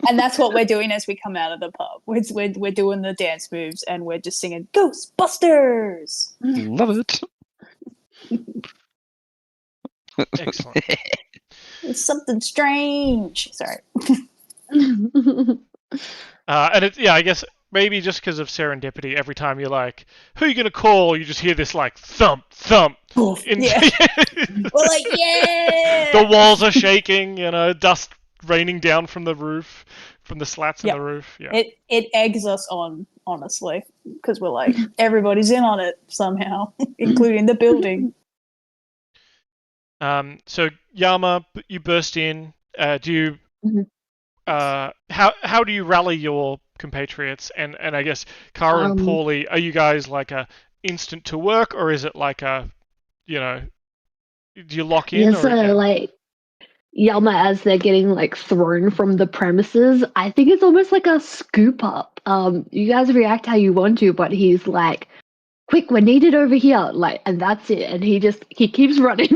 And that's what we're doing as we come out of the pub. We're doing the dance moves and we're just singing Ghostbusters. Love it. Excellent. It's something strange. Sorry. And I guess maybe just because of serendipity, every time you're like, who are you going to call? You just hear this like thump, thump. Yeah. We're like, yeah! The walls are shaking, dust raining down from the roof, from the slats in the roof. Yeah. It eggs us on, honestly, because we're like, everybody's in on it somehow, including the building. So Yama, you burst in. Do you? Mhm. How do you rally your compatriots? And I guess Kara and Paulie, are you guys like a instant to work, or is it like a, do you lock in? Yeah, so like Yalma, as they're getting like thrown from the premises, I think it's almost like a scoop up. You guys react how you want to, but he's like, quick, we're needed over here, like, and that's it. And he keeps running.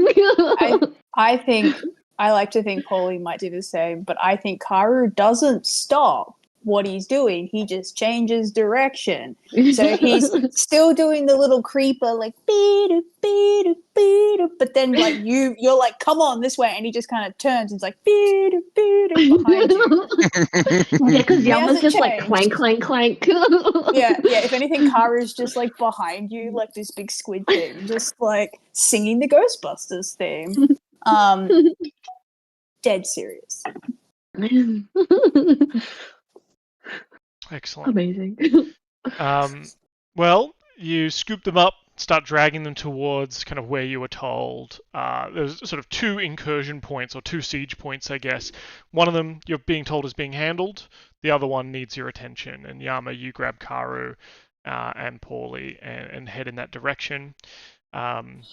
I think I like to think Paulie might do the same, but I think Karu doesn't stop what he's doing. He just changes direction. So he's still doing the little creeper, like beep beep beep, but then like you're like, come on this way, and he just kind of turns and it's like beep beep behind you. Yeah, because Yama's just like clank, clank, clank. Yeah. If anything, Karu's just like behind you, like this big squid thing, just like singing the Ghostbusters theme. Dead serious. Excellent. Amazing. Well, you scoop them up, start dragging them towards kind of where you were told. There's sort of 2 incursion points, or 2 siege points, I guess. One of them you're being told is being handled. The other one needs your attention. And Yama, you grab Karu and Paulie and head in that direction. And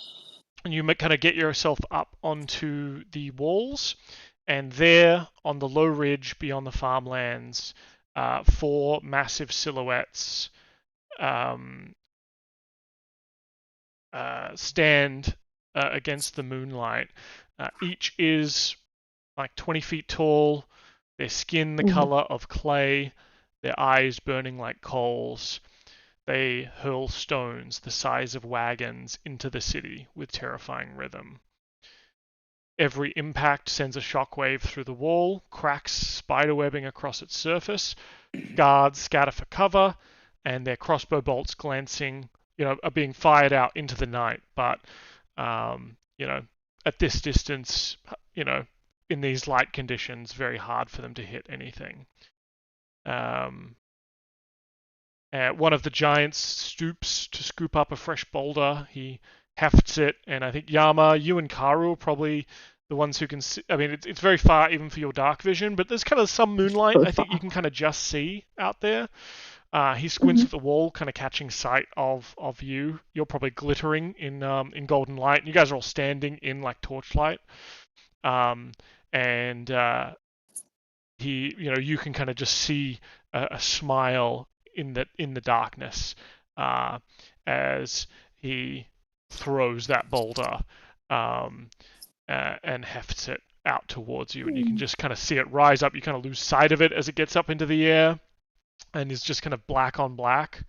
you kind of get yourself up onto the walls. And there, on the low ridge beyond the farmlands, 4 massive silhouettes stand against the moonlight. Each is like 20 feet tall, their skin the color of clay, their eyes burning like coals. They hurl stones the size of wagons into the city with terrifying rhythm. Every impact sends a shockwave through the wall, cracks spiderwebbing across its surface. Guards scatter for cover, and their crossbow bolts glancing, are being fired out into the night. But, at this distance, in these light conditions, very hard for them to hit anything. One of the giants stoops to scoop up a fresh boulder. He hefts it, and I think Yama, you and Karu are probably the ones who can see. I mean, it's very far even for your dark vision, but there's kind of some moonlight I think you can kind of just see out there. He squints at the wall, kind of catching sight of you. You're probably glittering in golden light, and you guys are all standing in like torchlight. He, you can kind of just see a smile in the darkness as he throws that boulder and hefts it out towards you, and you can just kind of see it rise up. You kind of lose sight of it as it gets up into the air, and is just kind of black on black.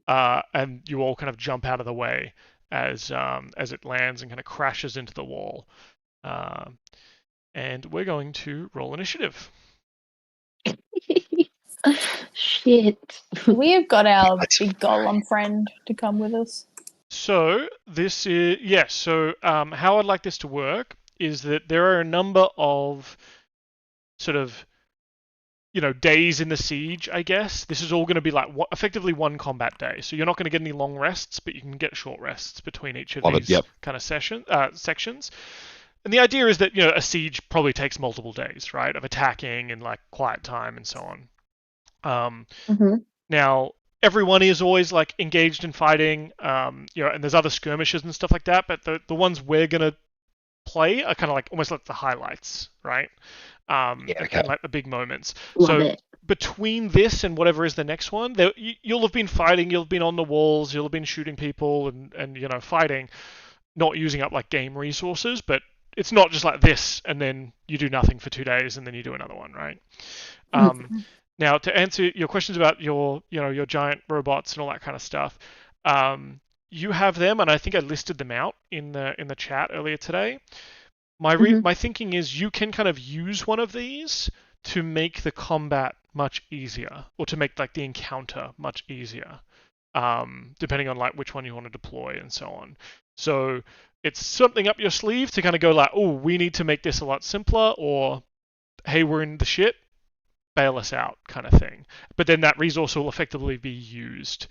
And you all kind of jump out of the way as it lands and kind of crashes into the wall. And we're going to roll initiative. Shit. We have got our big golem friend to come with us. So this is So how I'd like this to work is that there are a number of sort of days in the siege. I guess this is all going to be like effectively one combat day. So you're not going to get any long rests, but you can get short rests between each of these kind of sections. And the idea is that a siege probably takes multiple days, right, of attacking and like quiet time and so on. Now, everyone is always like engaged in fighting, and there's other skirmishes and stuff like that. But the ones we're gonna play are kind of like almost like the highlights, right? And like the big moments. Love it. between this and whatever is the next one, you'll have been fighting, you'll have been on the walls, you'll have been shooting people and fighting, not using up like game resources, but it's not just like this and then you do nothing for 2 days and then you do another one, right? Now, to answer your questions about your giant robots and all that kind of stuff, you have them, and I think I listed them out in the chat earlier today. My thinking is you can kind of use one of these to make the combat much easier, or to make like the encounter much easier, depending on like which one you want to deploy and so on. So it's something up your sleeve to kind of go like, oh, we need to make this a lot simpler, or hey, we're in the shit, bail us out kind of thing. But then that resource will effectively be used.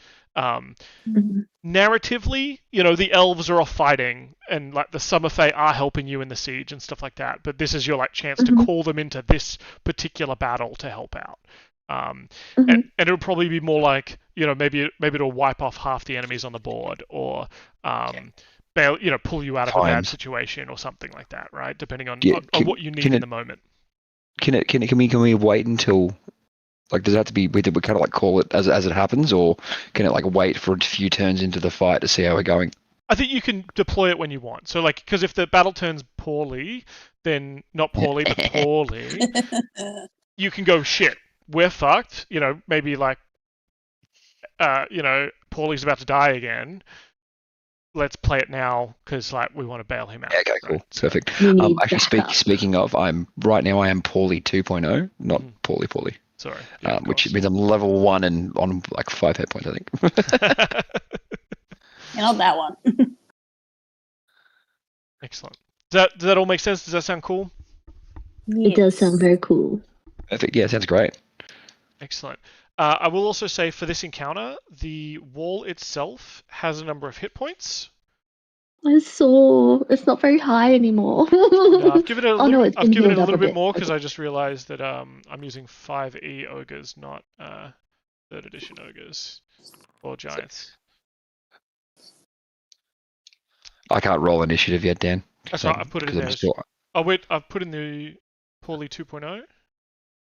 Narratively, the elves are off fighting, and like the Summerfae are helping you in the siege and stuff like that. But this is your like chance to call them into this particular battle to help out. And it'll probably be more like, maybe it'll wipe off half the enemies on the board, or bail, pull you out of a bad situation or something like that, right? Depending on what you need in the moment. Can we wait until, like, does it have to be, we kind of like call it as it happens, or can it like wait for a few turns into the fight to see how we're going? I think you can deploy it when you want. So like, because if the battle turns poorly, then not poorly, but poorly, you can go, shit, we're fucked. Maybe like, Paulie's about to die again. Let's play it now because like we want to bail him out. Yeah, okay, cool, right? Perfect. Actually, speaking of, I am Paulie 2.0, not Paulie. Sorry. Which means I'm level 1 and on like 5 hit points, I think. You're not that one. Excellent. Does that all make sense? Does that sound cool? It does sound very cool. Perfect. Yeah, sounds great. Excellent. I will also say for this encounter, the wall itself has a number of hit points. I saw it's not very high anymore. No, I've given it a little, I've given it a little bit more because I just realized that I'm using 5e ogres, not 3rd edition ogres or giants. I can't roll initiative yet, Dan. That's right, I put it in there. Oh wait, I've put in the Paulie 2.0.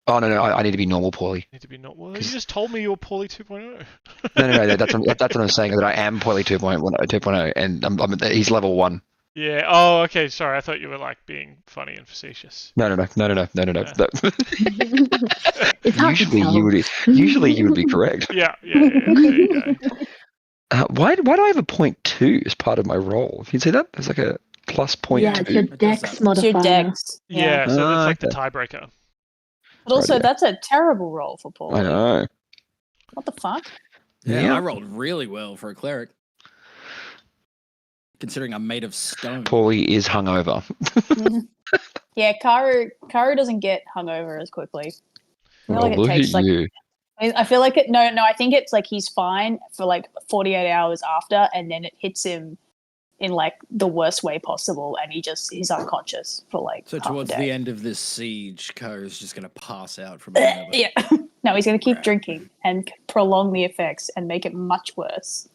Oh no, I need to be normal Paulie. Need to be not. Well, you just told me you're Paulie 2.0. No, that's what I'm saying. That I am Paulie 2.0, and he's level 1. Yeah. Oh, okay. Sorry, I thought you were like being funny and facetious. No. Yeah. Usually you would be correct. Yeah. There you go. Why do I have a 0.2 as part of my roll? Can you see that? There's like a plus 0.2. Yeah, it's your dex modifier. It's your dex. Yeah, so that's like the tiebreaker. But also, that's a terrible roll for Paul. I know. What the fuck? Yeah, I rolled really well for a cleric. Considering I'm made of stone. Paulie is hungover. Yeah, Karu doesn't get hungover as quickly. I feel like it takes like. I feel like it. No. I think it's like he's fine for like 48 hours after, and then it hits him in like the worst way possible, and he's unconscious for like. So half towards a day. the end of this siege, Karu's just going to pass out from hungover. Yeah. No, he's going to keep drinking and prolong the effects and make it much worse.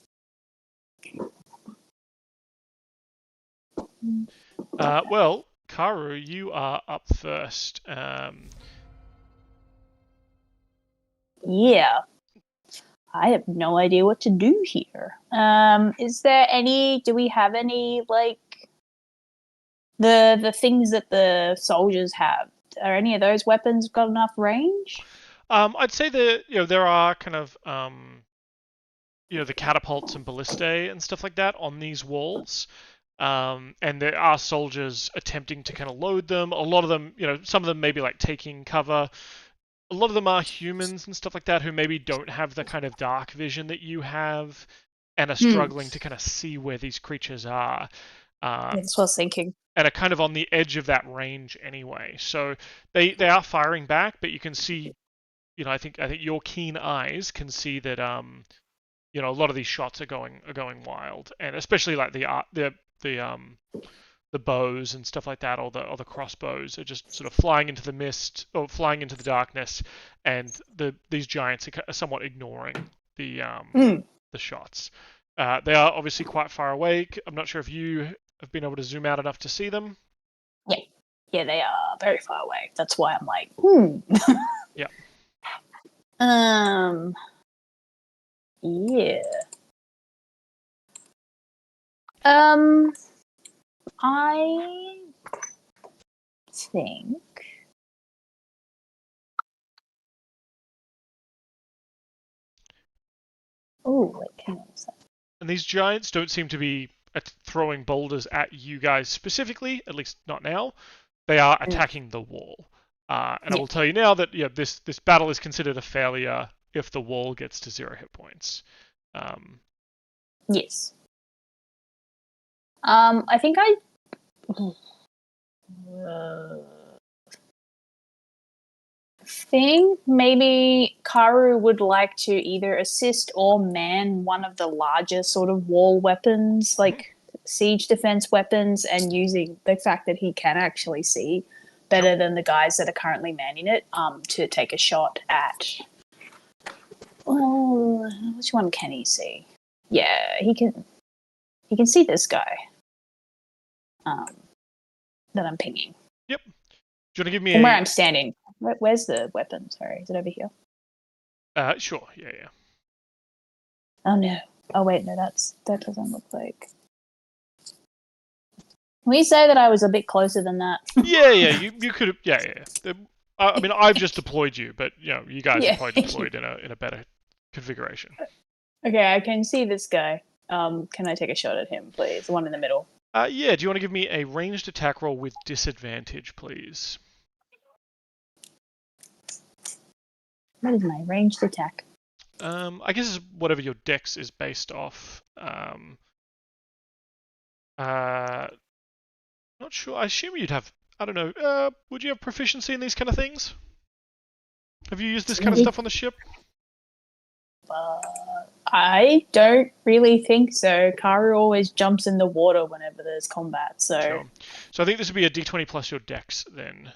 Well, Karu, you are up first. Yeah. I have no idea what to do here. Do we have any, like, the things that the soldiers have? Are any of those weapons got enough range? I'd say that, there are kind of, the catapults and ballistae and stuff like that on these walls. And there are soldiers attempting to kind of load them. A lot of them, some of them maybe like taking cover. A lot of them are humans and stuff like that who maybe don't have the kind of dark vision that you have and are struggling to kind of see where these creatures are. That's what I was thinking. And are kind of on the edge of that range anyway. So they are firing back, but you can see, I think your keen eyes can see that a lot of these shots are going wild, and especially like the bows and stuff like that, or the crossbows are just sort of flying into the mist or flying into the darkness, and these giants are somewhat ignoring the shots. They are obviously quite far away. I'm not sure if you have been able to zoom out enough to see them. Yeah, they are very far away. That's why I'm like, Yeah. Yeah. I think. Oh, wait, hang on a sec. And these giants don't seem to be throwing boulders at you guys specifically, at least not now. They are attacking the wall. And I will tell you now that this battle is considered a failure if the wall gets to 0 hit points. Yes. I think I. Think maybe Karu would like to either assist or man one of the larger sort of wall weapons, like siege defense weapons, and using the fact that he can actually see better than the guys that are currently manning it, to take a shot at. Oh, which one can he see? Yeah, he can see this guy. That I'm pinging. Yep. Do you want to give me From where I'm standing? Where's the weapon? Sorry, is it over here? Sure. Yeah. Oh no. Oh wait, no, that doesn't look like. Can we say that I was a bit closer than that? Yeah. You could have. Yeah. I mean, I've just deployed you, but you guys are probably deployed in a better configuration. Okay, I can see this guy. Can I take a shot at him, please? The one in the middle. Yeah. Do you want to give me a ranged attack roll with disadvantage, please? What is my ranged attack? I guess it's whatever your dex is based off. Not sure. I assume you'd have. I don't know. Would you have proficiency in these kind of things? Have you used this kind of stuff on the ship? I don't really think so. Karu always jumps in the water whenever there's combat, so. Sure. So I think this would be a d20 plus your dex then,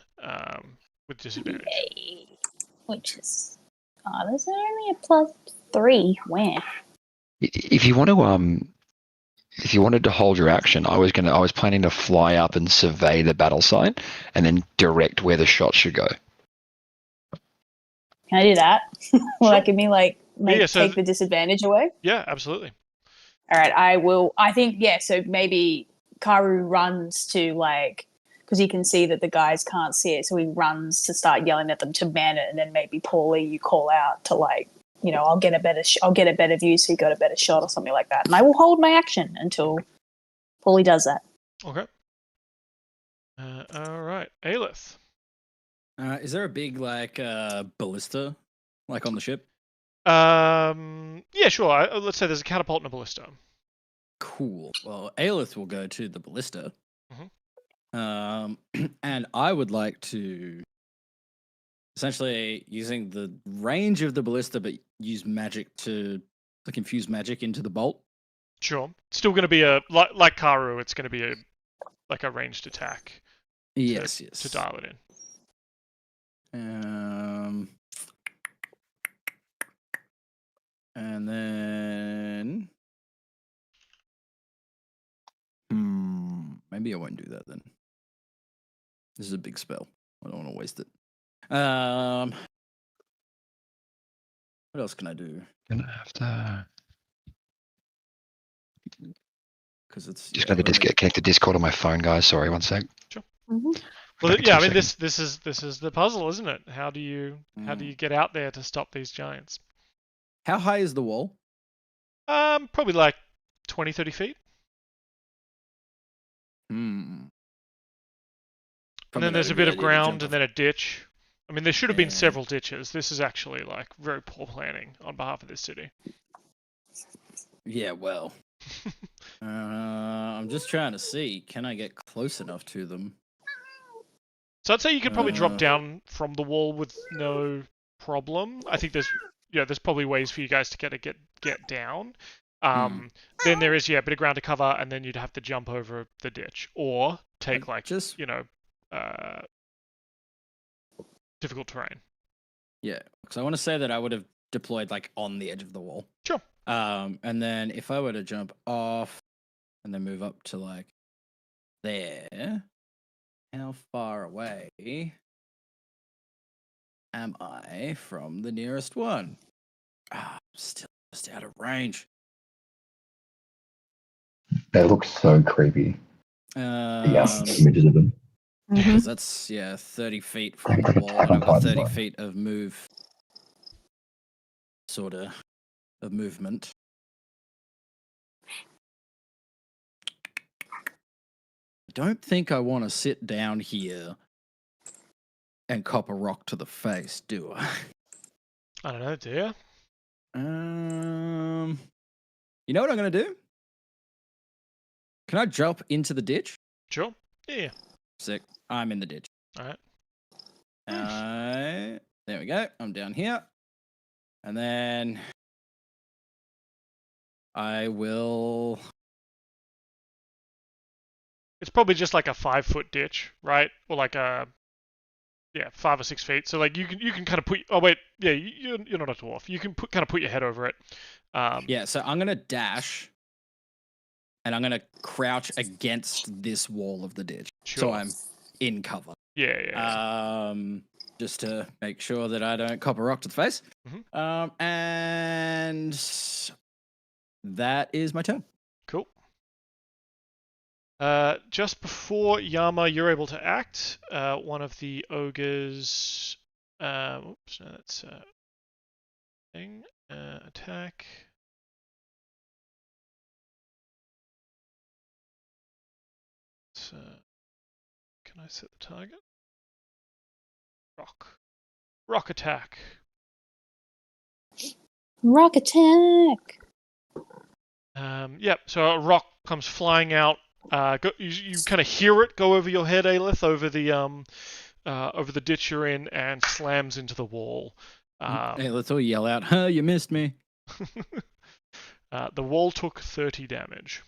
with disadvantage. Yay. Which is. Oh, there's only a +3. Where? If you want to if you wanted to hold your action, I was planning to fly up and survey the battle site and then direct where the shot should go. Can I do that? Will that give me so take the disadvantage away? Yeah, absolutely. All right, I will. I think so maybe Karu runs to because he can see that the guys can't see it, so he runs to start yelling at them to man it, and then maybe Paulie, you call out to I'll get a better view, so you got a better shot or something like that, and I will hold my action until Paulie does that. Okay. All right, Aelith. Is there a big ballista on the ship? Yeah, sure. Let's say there's a catapult and a ballista. Cool. Well, Aelith will go to the ballista. Mm-hmm. And I would like to essentially using the range of the ballista, but use magic to infuse magic into the bolt. Sure. Still going to be like Karu. It's going to be a ranged attack. Yes. To dial it in. And then maybe I won't do that then. This is a big spell. I don't want to waste it. What else can I do? Gonna have to. Because it's Just got to connect the Discord on my phone, guys. Sorry, one sec. Sure. Mm-hmm. Well, yeah. I mean, this is the puzzle, isn't it? How do you get out there to stop these giants? How high is the wall? Probably like 20, 30 feet. Hmm. And then there's a bit of ground and then a ditch. I mean, there should have been several ditches. This is actually very poor planning on behalf of this city. Yeah, well. I'm just trying to see. Can I get close enough to them? So I'd say you could probably drop down from the wall with no problem. I think there's probably ways for you guys to get down. Then there is a bit of ground to cover, and then you'd have to jump over the ditch or take difficult terrain. Yeah, because I want to say that I would have deployed on the edge of the wall. Sure. And then if I were to jump off and then move up to there, how far away am I from the nearest one? Still just out of range. They look so creepy. Images of them. Because that's 30 feet from the wall, and I've got 30 feet of move, sort of movement. I don't think I want to sit down here and cop a rock to the face, do I? I don't know, do you? You know what I'm going to do? Can I jump into the ditch? Sure. Yeah. Sick. I'm in the ditch. All right. There we go. I'm down here. And then I will... It's probably just like a 5-foot ditch, right? Or like a 5 or 6 feet. So like you can kind of put. Oh wait, yeah, you're not a dwarf. You can kind of put your head over it. So I'm gonna dash, and I'm gonna crouch against this wall of the ditch, so I'm in cover. Yeah. Just to make sure that I don't cop a rock to the face. Mm-hmm. And that is my turn. Cool. Just before Yama, you're able to act. One of the ogres. Oops, no, that's thing. Attack. So, can I set the target? Rock attack. Rock attack. Yep. So a rock comes flying out. You kind of hear it go over your head, Aelith, over the ditch you're in, and slams into the wall. Hey, let's all yell out, "Huh, you missed me." The wall took 30 damage.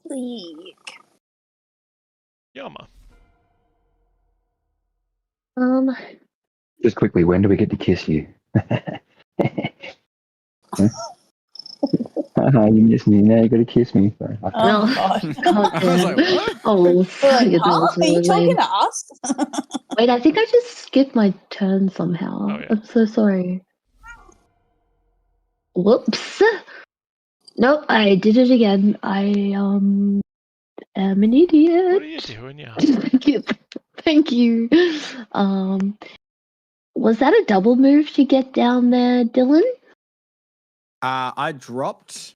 Bleak. Yama. Just quickly, when do we get to kiss you? You missed me. Now you got to kiss me. Oh, God. I was like, what? Oh, Are you really talking to us? Wait, I think I just skipped my turn somehow. Oh, yeah. I'm so sorry. Whoops. Nope, I did it again. I am an idiot. What are you doing, Yama? Thank you. Was that a double move to get down there, Dylan? I dropped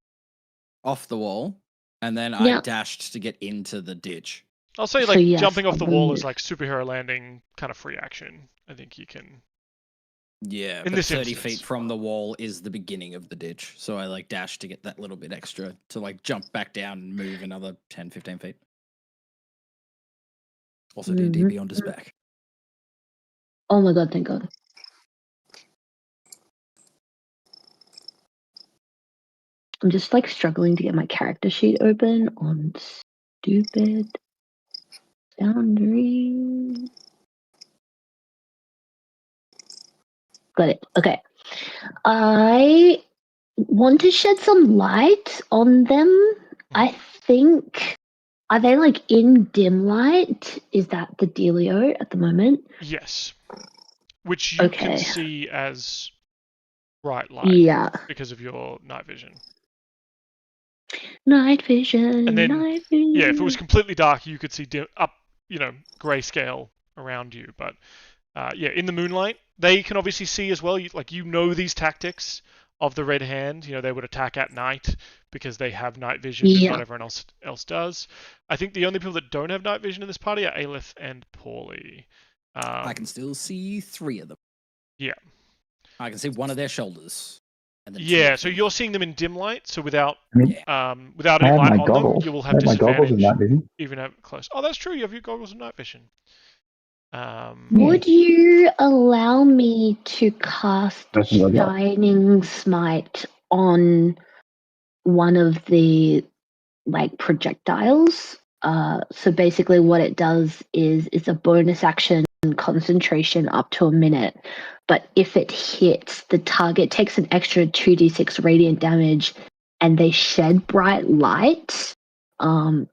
off the wall, and then I dashed to get into the ditch. I'll say, like, jumping off the wall is like superhero landing, kind of free action. I think you can. Yeah, in but this 30 instance. feet from the wall is the beginning of the ditch, so I like dashed to get that little bit extra to like jump back down and move another 10, 15 feet. Also, D&D Beyond is back. Oh my god, thank god. I'm just like struggling to get my character sheet open on stupid boundary. Got it. Okay. I want to shed some light on them. I think, are they like in dim light? Is that the dealio at the moment? Yes. Which you can see as bright light. Yeah. Because of your night vision. Night vision. And then, night vision. yeah, if it was completely dark, you could see grayscale around you. But in the moonlight, they can obviously see as well. You know these tactics of the Red Hand. You know, they would attack at night because they have night vision and not everyone else does. I think the only people that don't have night vision in this party are Aelith and Paulie. I can still see 3 of them. Yeah. I can see one of their shoulders. And then so you're seeing them in dim light, so without any light on goggles. them, you will have disadvantage. My goggles of night vision. Even at close. Oh, that's true. You have your goggles of night vision. Would you allow me to cast Shining Smite on one of the projectiles? So basically what it does is it's a bonus action concentration up to a minute, but if it hits, the target takes an extra 2d6 radiant damage and they shed bright light.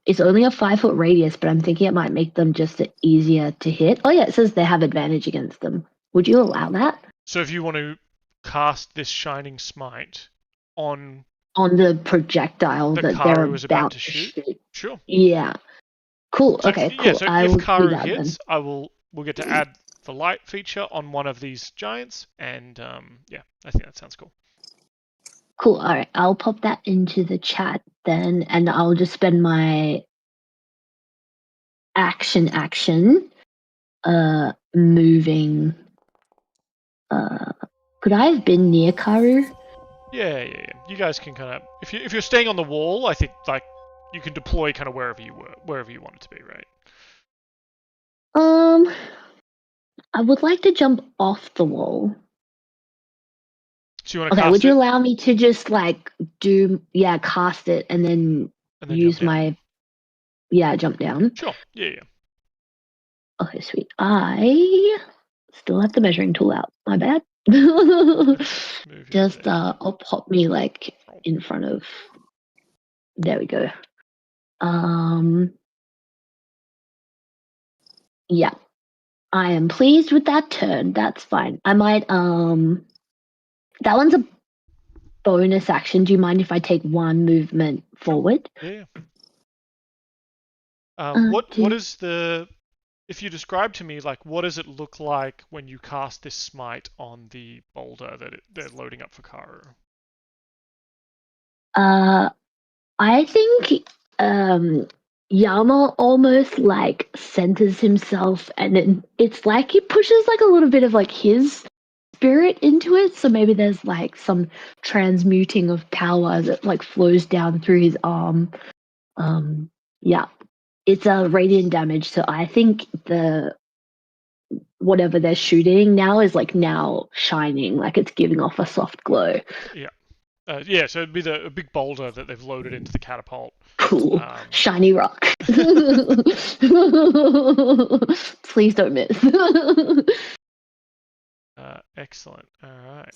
It's only a 5-foot radius, but I'm thinking it might make them just easier to hit. Oh yeah, it says they have advantage against them. Would you allow that? So if you want to cast this shining smite on the projectile that that they're Karu is about about to shoot, sure. Yeah. Cool. So Okay. yeah, Cool. so I if will do Karu that hits, then. we'll get to add the light feature on one of these giants, and yeah, I think that sounds cool. Cool. All right. I'll pop that into the chat then, and I'll just spend my action moving. Could I have been near Karu? Yeah. You guys can kind of, if you're staying on the wall, I think like you can deploy kind of wherever you want it to be, right? I would like to jump off the wall. So you want to Okay, cast would you it allow me to just like cast it and then and then use jump down? my jump down? Sure. Yeah. Okay, sweet. I still have the measuring tool out. My bad. Move you Just there. I'll pop me like in front of. There we go. Yeah. I am pleased with that turn. That's fine. I might that one's a bonus action. Do you mind if I take one movement forward? Yeah. What is the, if you describe to me like what does it look like when you cast this smite on the boulder that they're loading up for Karu? I think Yama almost like centers himself, and it's like he pushes like a little bit of like his spirit into it. So maybe there's like some transmuting of power that like flows down through his arm. Yeah, it's a radiant damage. So I think the whatever they're shooting now is like now shining, like it's giving off a soft glow. Yeah, so it'd be a big boulder that they've loaded into the catapult. Cool. Shiny rock. Please don't miss. Excellent. Alright.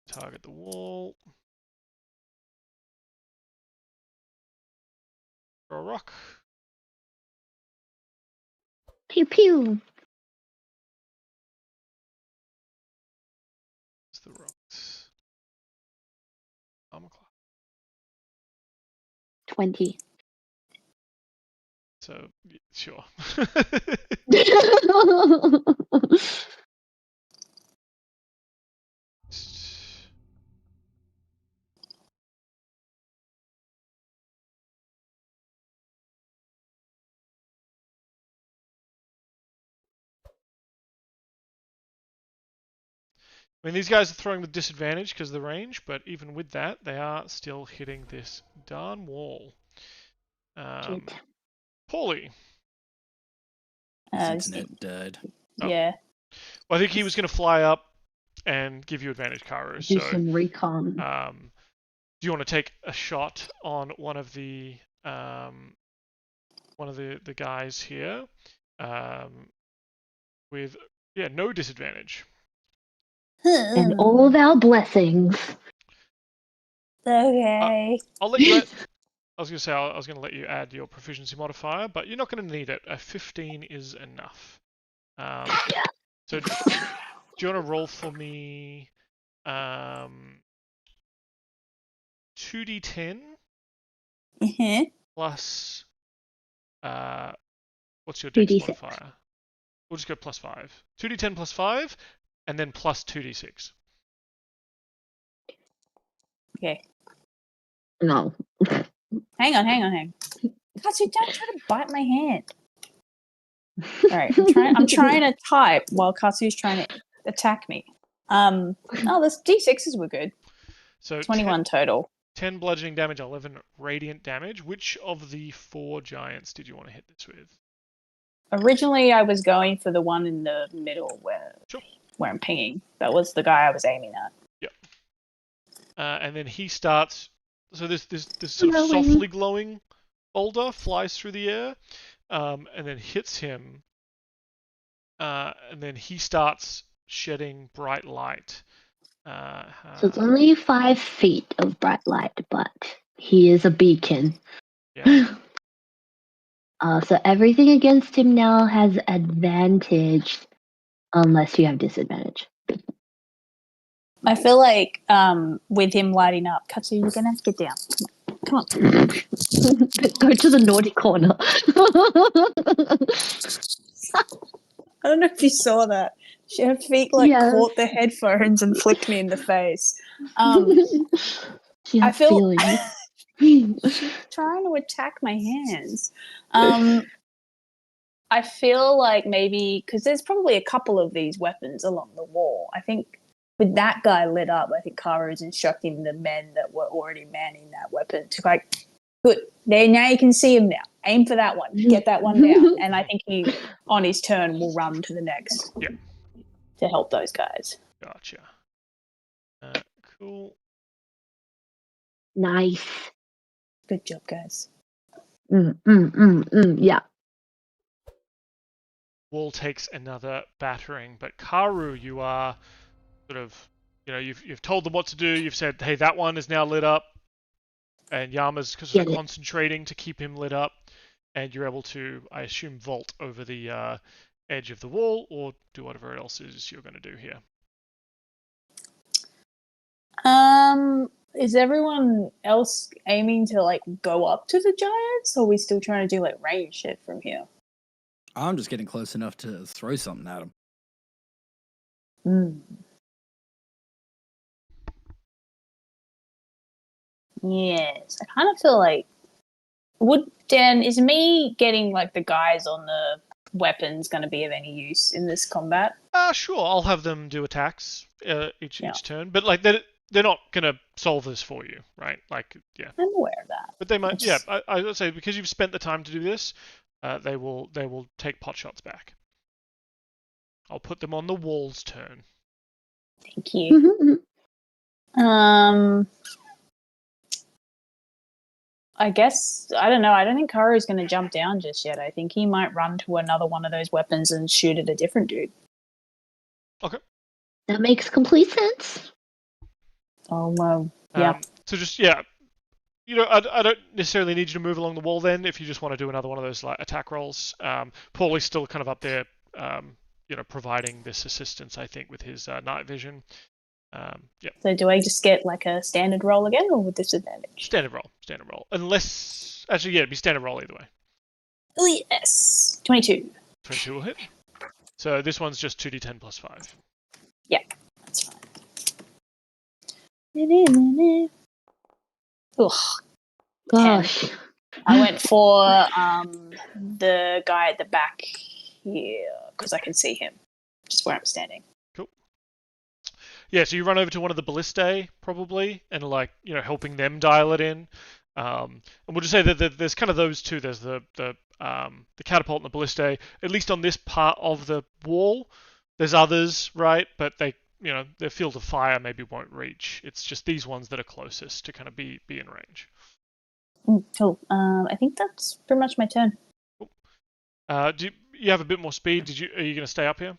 Target the wall. Throw a rock. Pew pew. What's the rocks? Armor class. 20. So, sure. I mean, these guys are throwing with disadvantage because of the range, but even with that, they are still hitting this darn wall. Paulie. His internet died. Yeah. Well, I think he was going to fly up and give you advantage, Karu. Do So, some recon. do you want to take a shot on one of the guys here with no disadvantage? And all of our blessings. Okay. I'll let you. I was going to say I was going to let you add your proficiency modifier, but you're not going to need it. A 15 is enough. So do you want to roll for me 2d10 plus what's your dex 2d6. modifier? We'll just go plus 5. 2d10 plus 5 and then plus 2d6. Okay. No. Hang on. Katsu, don't try to bite my hand. Alright, I'm trying to type while Katsu's trying to attack me. The D6s were good. So 21 total. 10 bludgeoning damage, 11 radiant damage. Which of the 4 giants did you want to hit this with? Originally, I was going for the one in the middle where I'm pinging. That was the guy I was aiming at. Yep. And then he starts. So this sort of softly glowing boulder flies through the air, and then hits him. And then he starts shedding bright light. So it's only 5 feet of bright light, but he is a beacon. Yeah. So everything against him now has advantage, unless you have disadvantage. I feel like with him lighting up, Katsu, you're gonna have to get down. Come on. Go to the naughty corner. I don't know if you saw that. Her feet caught the headphones and flicked me in the face. She I has feel feelings. she's trying to attack my hands. I feel like maybe because there's probably a couple of these weapons along the wall. I think with that guy lit up, I think Kara is instructing the men that were already manning that weapon to good. There, now you can see him now. Aim for that one. Get that one down. And I think he, on his turn, will run to the next. Yeah. To help those guys. Gotcha. Cool. Nice. Good job, guys. Yeah. Wall takes another battering, but Karu, you are sort of, you've told them what to do. You've said, hey, that one is now lit up, and Yarmouth's sort of concentrating to keep him lit up, and you're able to, I assume, vault over the edge of the wall, or do whatever else is you're going to do here. Is everyone else aiming to go up to the giants, or are we still trying to do range shit from here? I'm just getting close enough to throw something at him. Yes, I kind of feel like is me getting the guys on the weapons going to be of any use in this combat? Sure. I'll have them do attacks each turn, but they're not gonna solve this for you, right? Yeah. I'm aware of that. But they might. Yeah, I would say because you've spent the time to do this, they will take pot shots back. I'll put them on the wall's turn. Thank you. I guess, I don't know. I don't think Karu's going to jump down just yet. I think he might run to another one of those weapons and shoot at a different dude. Okay. That makes complete sense. Oh, well, yeah. So just, I don't necessarily need you to move along the wall then if you just want to do another one of those attack rolls. Paulie's still kind of up there, providing this assistance, I think, with his night vision. Yeah. So do I just get a standard roll again, or with disadvantage? Standard roll. Unless, actually, it'd be standard roll either way. Oh, yes. 22. 22 will hit. So this one's just 2d10 plus 5. Yeah, that's fine. Ugh. Gosh. 10. I went for the guy at the back here, because I can see him, just where I'm standing. Yeah, so you run over to one of the ballistae, probably, and helping them dial it in. And we'll just say that there's kind of those two. There's the catapult and the ballistae. At least on this part of the wall, there's others, right? But their field of fire maybe won't reach. It's just these ones that are closest to kind of be in range. Cool. I think that's pretty much my turn. Cool. Do you have a bit more speed? Are you going to stay up here?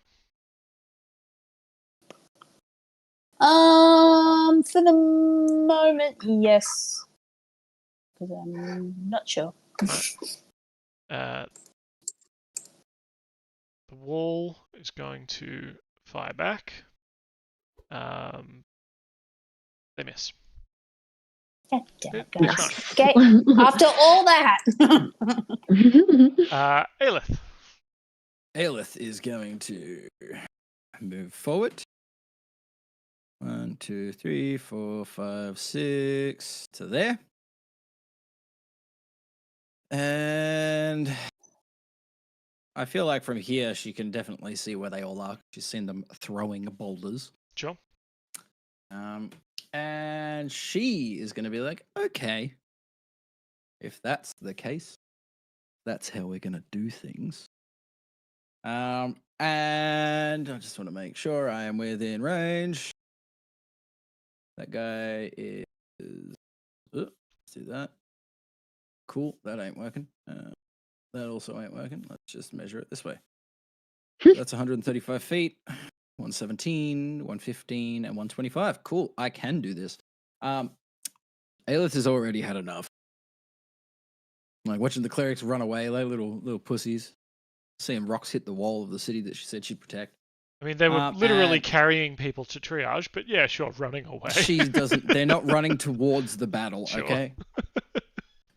For the moment, yes. Because I'm not sure. The wall is going to fire back. They miss. Okay, after all that. Aelith. Aelith is going to move forward. 1, 2, 3, 4, 5, 6 to there. And I feel like from here she can definitely see where they all are. She's seen them throwing boulders. Sure. And she is going to be like, okay, if that's the case, that's how we're going to do things. And I just want to make sure I am within range. That guy is... let's do that. Cool, that ain't working. That also ain't working. Let's just measure it this way. That's 135 feet, 117, 115, and 125. Cool, I can do this. Aelith has already had enough. Like watching the clerics run away like little pussies. Seeing rocks hit the wall of the city that she said she'd protect. I mean, they were literally and- carrying people to triage, but yeah, sure, running away. She doesn't. They're not running towards the battle. Sure. Okay.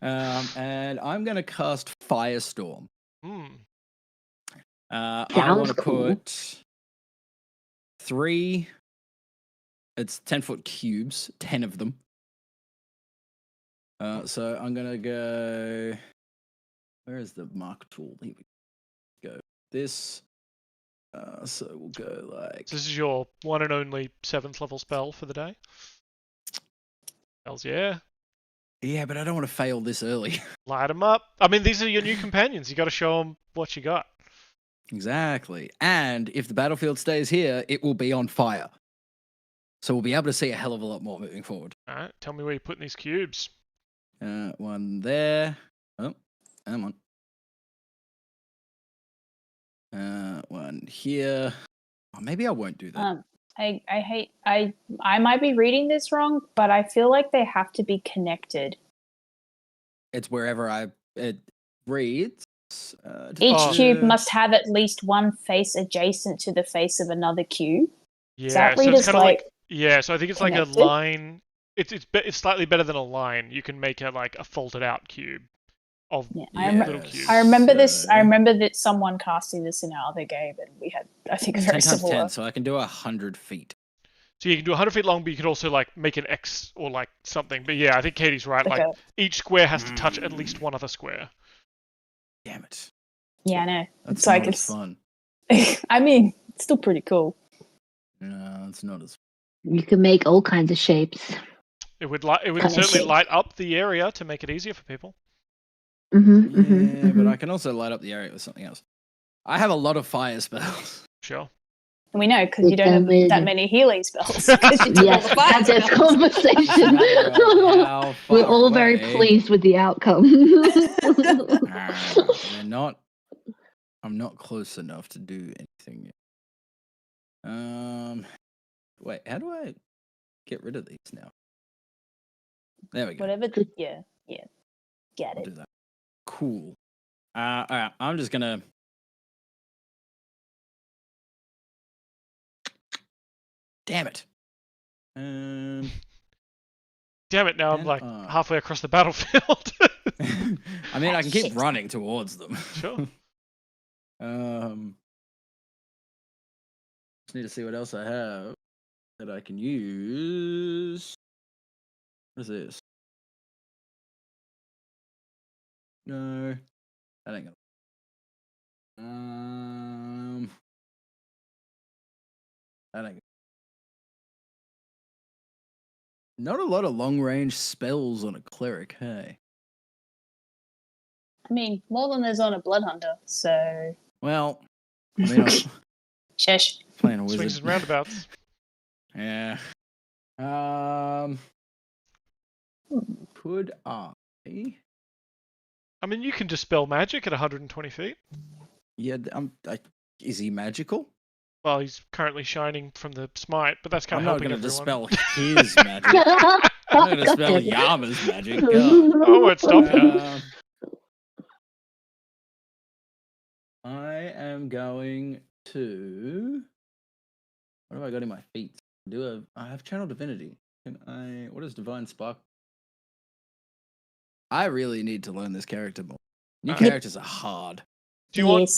And I'm gonna cast Firestorm. I want to cool. put 3. It's 10-foot cubes, 10 of them. So I'm gonna go. Where is the mark tool? Here we go. This. So we'll go like. So this is your one and only 7th level spell for the day. Hells yeah. Yeah, but I don't want to fail this early. Light them up. I mean, these are your new companions. You got to show them what you got. Exactly. And if the battlefield stays here, it will be on fire. So we'll be able to see a hell of a lot more moving forward. All right, tell me where you're putting these cubes. One there. Oh, come on. One here. Oh, maybe I won't do that. I might be reading this wrong, but I feel like they have to be connected. It's wherever it reads. Each cube must have at least one face adjacent to the face of another cube. Yeah, that so read it's as kind of like yeah. So I think it's like connected? a line. It's slightly better than a line. You can make a folded out cube of little cubes. I remember this. I remember that someone casting this in our other game, and we had, I think, a very 10 times similar. 10, so I can do 100 feet. So you can do 100 feet long, but you can also like make an X or like something. But yeah, I think Katie's right. Like Like each square has to touch at least one other square. Damn it. Yeah, I know. That's It's like not as fun. I mean, it's still pretty cool. No, it's not as You can make all kinds of shapes. It would Kind of certainly shape. light up the area to make it easier for people. Yeah, but I can also light up the area with something else. I have a lot of fire spells. Sure. And we know because you don't have that many healing spells. 'cause you took all Yes, the fire had this spells. conversation. How We're far all very away? pleased with the outcome. They're not. I'm not close enough to do anything yet. Wait, how do I get rid of these now? There we go. Whatever. Yeah. Get I'll it. do that. Cool. All right, I'm just gonna. Damn it. Damn it! Now I'm And, like halfway across the battlefield. I mean, I can keep Shit. running towards them. Sure. Just need to see what else I have that I can use. What is this? No, that ain't gonna. That ain't. Not a lot of long range spells on a cleric, hey. I mean, more than there's on a blood hunter. So Well, I mean, I'm shush. playing a wizard. Swings and roundabouts. Yeah. Could I? I mean, you can dispel magic at 120 feet. Yeah. Is he magical? Well, he's currently shining from the smite, but that's kind I'm of not helping going to everyone. dispel his magic. I'm not going to dispel Yarmouth's magic. God. Oh, won't stop you. I am going to. What have I got in my feet? I have channel divinity. What is divine spark? I really need to learn this character more. New characters are hard. Do you want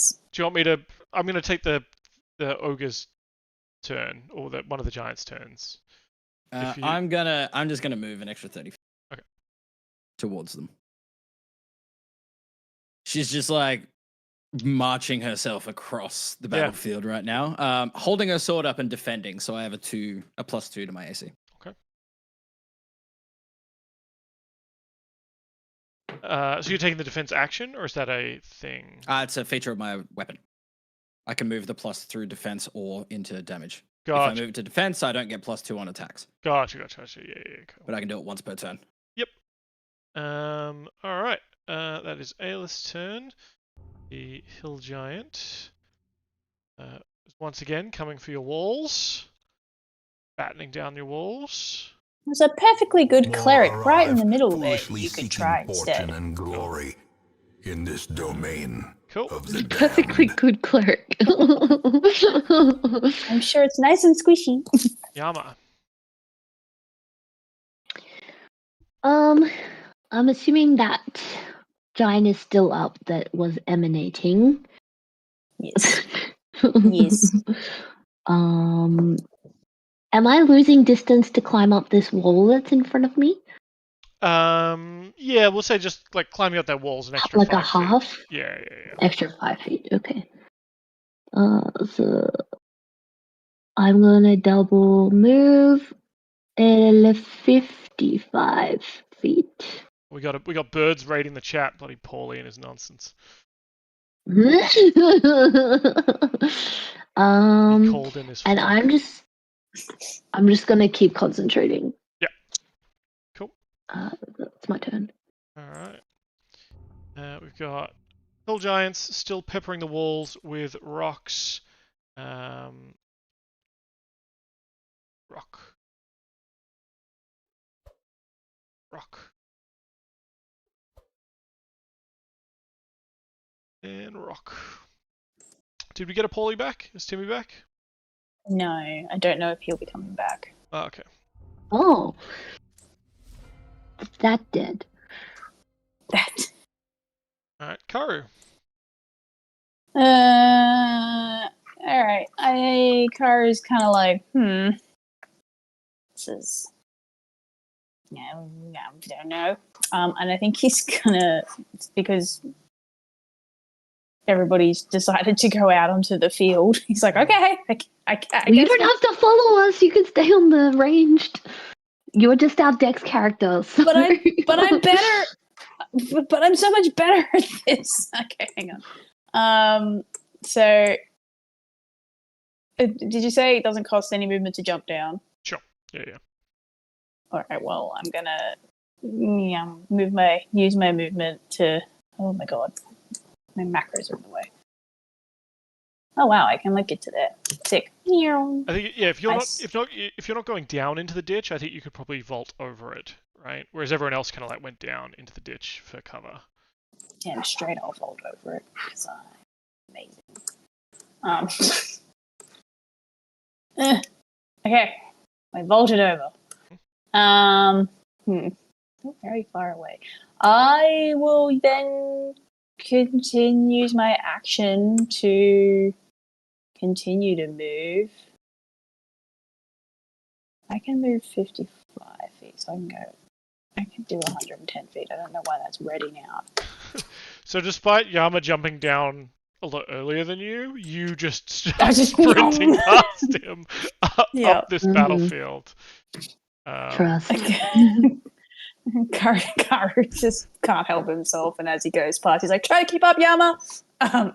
me to? I'm going to take the ogre's turn or one of the giants' turns. I'm just gonna move an extra 30 feet towards them. She's just like marching herself across the battlefield right now, holding her sword up and defending. So I have a +2 to my AC. Okay. So you're taking the defense action, or is that a thing? It's a feature of my weapon. I can move the plus through defense or into damage. Gotcha. If I move it to defense, I don't get +2 on attacks. Gotcha. Yeah, cool. But I can do it once per turn. Yep. All right. That is Aelith's turn. The hill giant. Once again, coming for your walls. Battening down your walls. There's a perfectly good cleric right in the middle there. You could try fortune instead. and glory. in this domain Cool. of the Perfectly damned. good cleric. I'm sure it's nice and squishy. Yama. I'm assuming that giant is still up that was emanating. Yes. Yes. Am I losing distance to climb up this wall that's in front of me? Yeah, we'll say just like climbing up that wall's an extra Like 5 a half? feet. Yeah. Extra 5 feet, okay. So I'm gonna double move 55 feet. We got birds raiding the chat, bloody Paulie and his nonsense. He called in his and flock. I'm just gonna keep concentrating. Yeah. Cool. That's my turn. Alright. We've got hill giants still peppering the walls with rocks. Rock. And rock. Did we get a Paulie back? Is Timmy back? No, I don't know if he'll be coming back. Oh, okay. Oh. That dead. That. Alright, Karu. Alright. Karu's kind of like, this is... No, I don't know. And I think he's gonna, because everybody's decided to go out onto the field. He's like, okay, I You guess don't have to follow us. You can stay on the ranged. You're just our Dex character. So. But I'm better. But I'm so much better at this. Okay, hang on. So, did you say it doesn't cost any movement to jump down? Sure. Yeah. All right. Well, I'm gonna use my movement to. Oh my god, my macros are in the way. Oh wow, I can get to there. Sick. I think if you're Nice. if you're not going down into the ditch, I think you could probably vault over it, right? Whereas everyone else kind of went down into the ditch for cover. Yeah, straight I'll vault over it because I'm amazing. Okay, I vaulted over. Not very far away. I will then use my action to continue to move. I can move 55 feet, so I can do 110 feet. I don't know why that's reading out. So despite Yama jumping down a lot earlier than you, you just I start just- sprinting past him Yeah. up this Mhm. battlefield. Trust. Karu just can't help himself, and as he goes past, he's like, "Try to keep up, Yama!"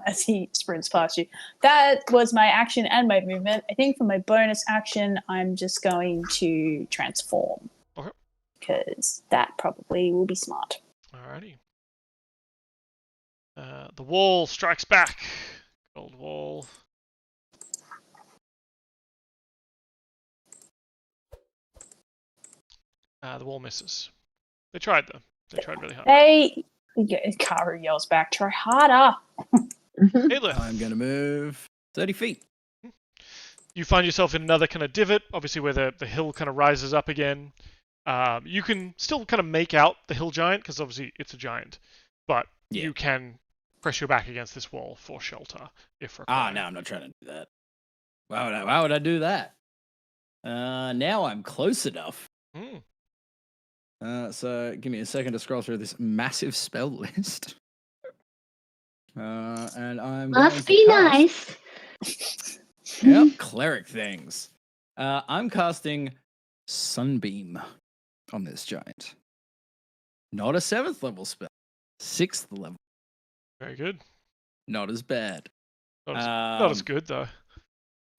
As he sprints past you. That was my action and my movement. I think for my bonus action, I'm just going to transform. Okay. Because that probably will be smart. Alrighty. The wall strikes back. Gold wall. The wall misses. They tried though. They tried really hard. Karu yells back, "Try harder!" Aelith, I'm going to move 30 feet. you find yourself in another kind of divot, obviously where the hill kind of rises up again. You can still kind of make out the hill giant, because obviously it's a giant, but you can press your back against this wall for shelter if required. No, I'm not trying to do that. Why would I do that? Now I'm close enough. So give me a second to scroll through this massive spell list. And I'm Must going be to cast- nice. Yep, cleric things. I'm casting Sunbeam on this giant. Not a 7th level spell. 6th level. Very good. Not as bad. Not as good though.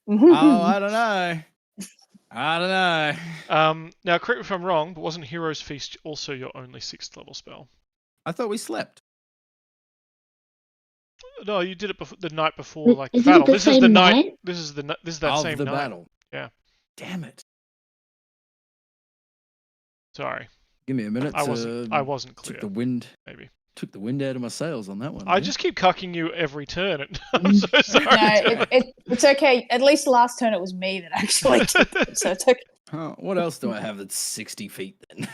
Oh, I don't know. Now, correct me if I'm wrong, but wasn't Hero's Feast also your only 6th level spell? I thought we slept. No, you did it the night before, like the Isn't it battle. the This is the same night. night? This is that Of same the night. battle. Yeah. Damn it. Sorry, Give me a minute I wasn't to clear. took the wind. Maybe. took the wind out of my sails on that one. I dude. just keep cucking you every turn. I'm so sorry. No, it's okay. At least last turn it was me that actually took it, so it's okay. What else do I have that's 60 feet then?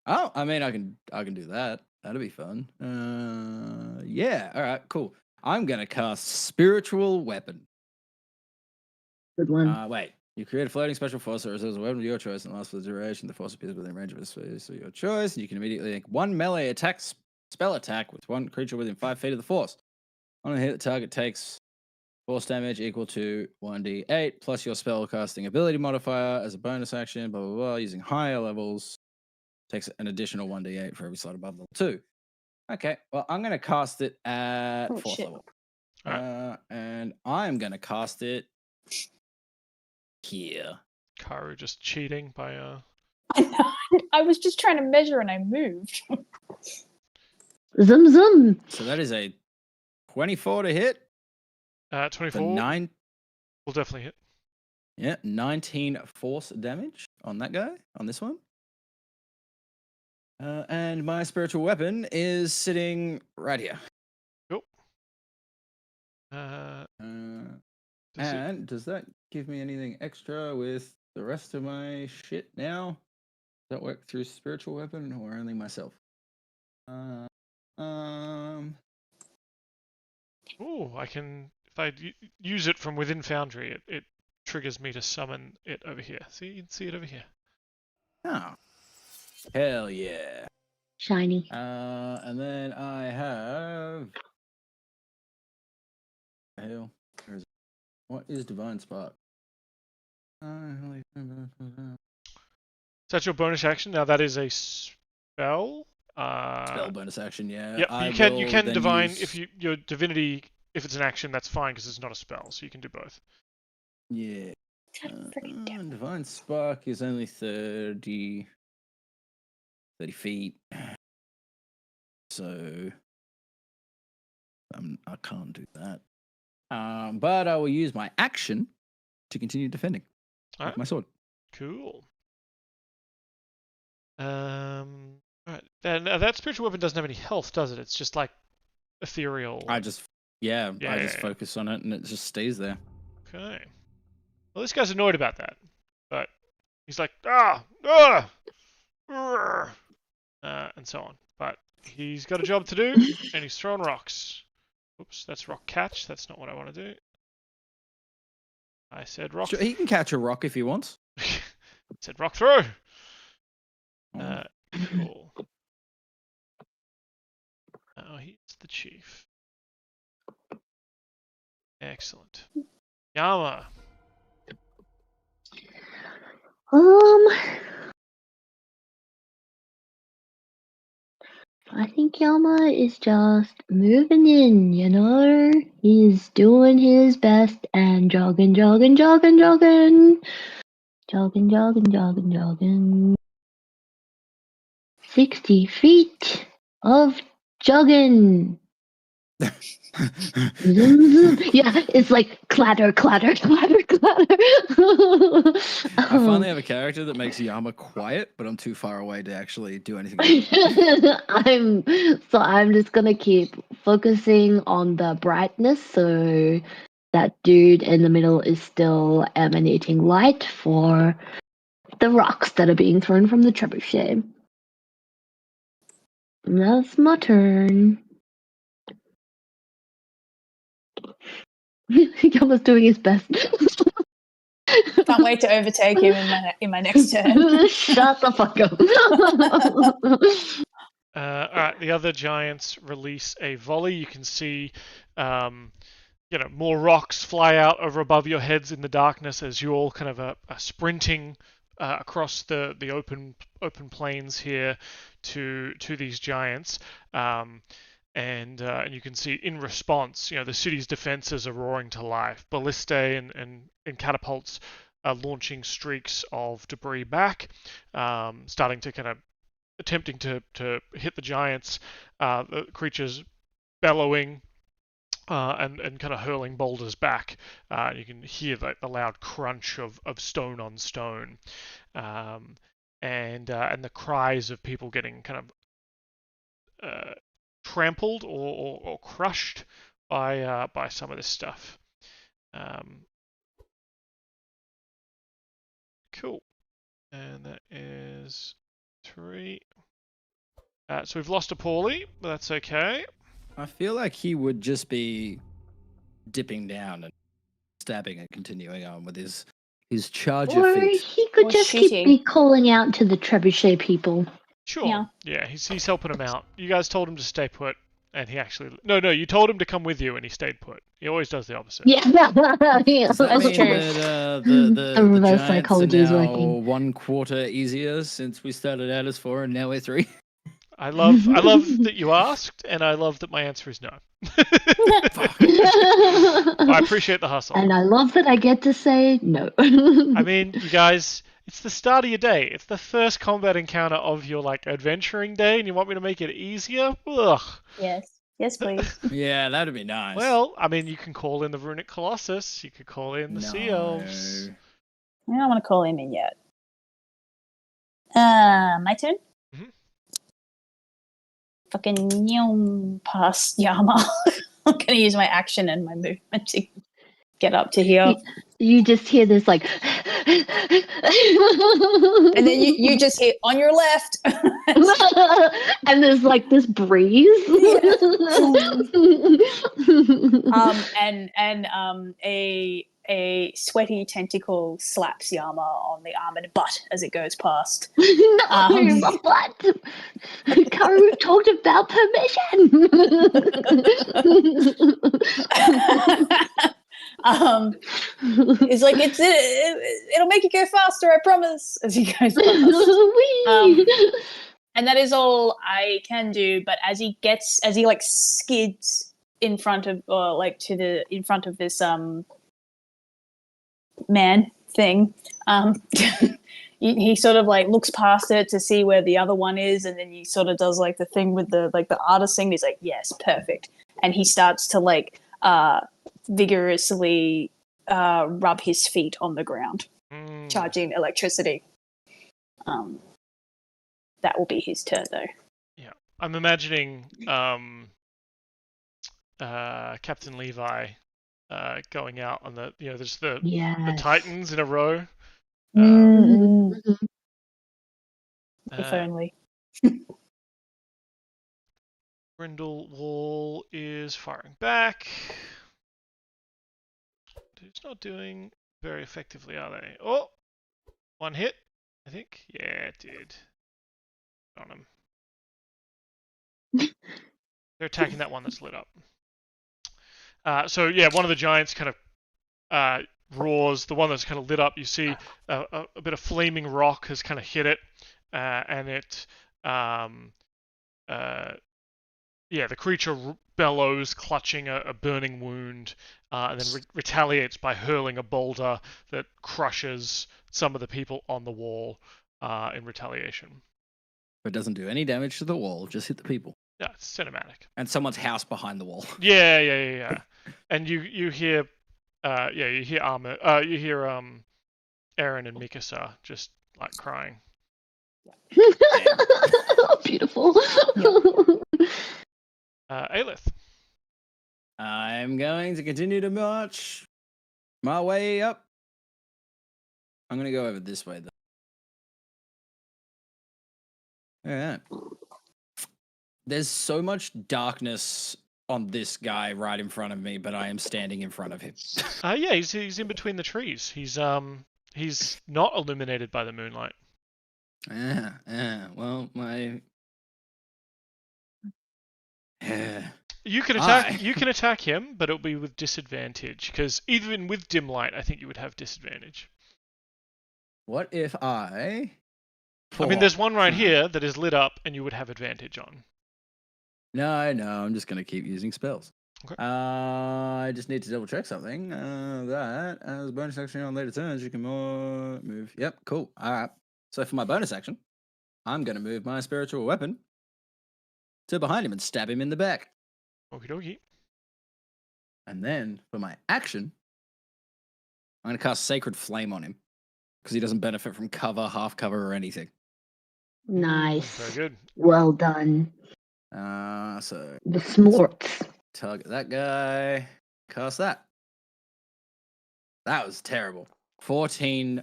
Oh, I mean, I can do that. That'll be fun. Yeah. All right. Cool. I'm gonna cast Spiritual Weapon. Good one. Wait. You create a floating special force that reserves a weapon of your choice and lasts for the duration. The force appears within range of a space of your choice, and you can immediately make one melee attack, spell attack with one creature within 5 feet of the force. On a hit, the target takes force damage equal to 1d8 plus your spellcasting ability modifier as a bonus action. Blah blah blah. Using higher levels, takes an additional 1d8 for every slot above level 2. Okay, well, I'm going to cast it at 4th level. And I'm going to cast it here. Karu just cheating by I know. I was just trying to measure and I moved. Zum zum. So that is a 24 to hit. 24 For 9. will definitely hit. Yeah, 19 force damage on that guy, on this one. And my spiritual weapon is sitting right here. Cool. Does that give me anything extra with the rest of my shit now? Does that work through spiritual weapon or only myself? Oh, I can. If I use it from within Foundry, it triggers me to summon it over here. See, you can see it over here. Oh, hell yeah! Shiny. And then I have. Hell, what is Divine Spark? That's your bonus action. Now that is a spell. Spell bonus action, yeah. Yep, you can divine if your divinity. If it's an action, that's fine because it's not a spell, so you can do both. Yeah. Freaking damn. Divine Spark is only 30 feet. So I can't do that. But I will use my action to continue defending with my sword. Cool. Alright. That spiritual weapon doesn't have any health, does it? It's just like ethereal. I just focus on it and it just stays there. Okay. Well, this guy's annoyed about that, but he's like, and so on. But he's got a job to do, and he's throwing rocks. Oops, that's rock catch. That's not what I want to do. I said rock. Sure, he can catch a rock if he wants. Said rock throw. Oh. Cool. Oh, he's the chief. Excellent. Yama. I think Yama is just moving in, you know? He's doing his best and jogging. 60 feet of jogging. Zoom, zoom. Yeah, it's like clatter. I finally have a character that makes Yama quiet, but I'm too far away to actually do anything. I'm just gonna keep focusing on the brightness, so that dude in the middle is still emanating light for the rocks that are being thrown from the trebuchet. That's my turn. Yama's doing his best. Can't wait to overtake him in my next turn. Shut the fuck up. Alright, the other giants release a volley. You can see more rocks fly out over above your heads in the darkness as you all kind of are sprinting across the open plains here to these giants. And you can see in response, the city's defenses are roaring to life. Ballistae and catapults are launching streaks of debris back, starting to kind of attempting to hit the giants. The creatures bellowing and kind of hurling boulders back. You can hear the loud crunch of stone on stone. And the cries of people getting kind of trampled or crushed by some of this stuff. Cool. And that is 3. So we've lost a Paulie, but that's okay. I feel like he would just be dipping down and stabbing and continuing on with his charger Or feet. he could Or just shooting. keep calling out to the trebuchet people. Sure. Yeah, he's helping him out. You guys told him to stay put, and he actually... No, you told him to come with you, and he stayed put. He always does the opposite. Yeah, yeah. Does that That's mean true. that The reverse giants psychology are is now working. 1/4 easier since we started out as 4 and now we're 3? I love that you asked, and I love that my answer is no. I appreciate the hustle. And I love that I get to say no. I mean, you guys, it's the start of your day. It's the first combat encounter of your adventuring day, and you want me to make it easier? Ugh. Yes, please. Yeah, that'd be nice. Well, I mean, you can call in the Runic Colossus. You could call in the Sea Elves. I don't want to call him in yet. My turn? Mhm. Fucking past Yarmouth. I'm going to use my action and my movement to get up to here. You just hear this And then you just hit on your left. and there's this breeze. A sweaty tentacle slaps Yama on the armored butt as it goes past. No, but Karu talked about permission. It's like it'll make you go faster, I promise. As he goes past. And that is all I can do. But as he skids in front of in front of this man thing, he sort of looks past it to see where the other one is, and then he sort of does the thing with the artist thing. He's like, yes, perfect, and he starts to vigorously rub his feet on the ground, charging electricity. That will be his turn, though. Yeah, I'm imagining Captain Levi going out on there's the Titans in a row. If only. Brindol wall is firing back. It's not doing very effectively, are they? Oh, one hit, I think. Yeah, it did. On him. They're attacking that one that's lit up. So yeah, one of the giants kind of roars. The one that's kind of lit up, you see a bit of flaming rock has kind of hit it, and it, the creature bellows, clutching a burning wound, and then retaliates by hurling a boulder that crushes some of the people on the wall in retaliation. But it doesn't do any damage to the wall, just hit the people. Yeah, it's cinematic. And someone's house behind the wall. Yeah. And you hear, you hear Aaron and Mikasa just crying. Beautiful. Aelith. I'm going to continue to march my way up. I'm going to go over this way, though. All right. There's so much darkness on this guy right in front of me, but I am standing in front of him. Yeah, he's in between the trees. He's not illuminated by the moonlight. Well, my... You can attack. You can attack him, but it'll be with disadvantage because even with dim light, I think you would have disadvantage. What if I mean, there's one right here that is lit up, and you would have advantage on. No, I'm just going to keep using spells. Okay. I just need to double check something. That as a bonus action on later turns, you can move. Yep, cool. All right. So for my bonus action, I'm going to move my spiritual weapon to behind him and stab him in the back. Okie dokie. And then for my action, I'm going to cast Sacred Flame on him because he doesn't benefit from cover, half cover, or anything. Nice. Very good. Well done. So The smorts. target that guy. Cast that. That was terrible. 14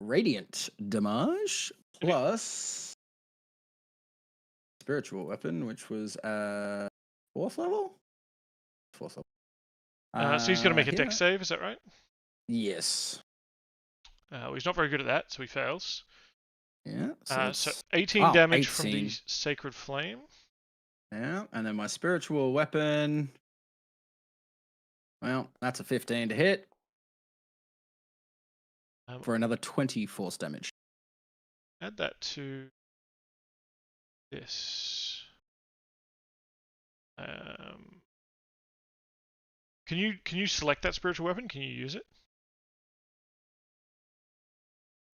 radiant damage plus spiritual weapon, which was 4th level? 4th level. So he's going to make a here. dex save, is that right? Yes. Well, he's not very good at that, so he fails. Yeah. So it's- 18 damage from 18. the Sacred Flame. Yeah, and then my spiritual weapon. Well, that's a 15 to hit for another 20 force damage. Add that to this. Can you select that spiritual weapon? Can you use it?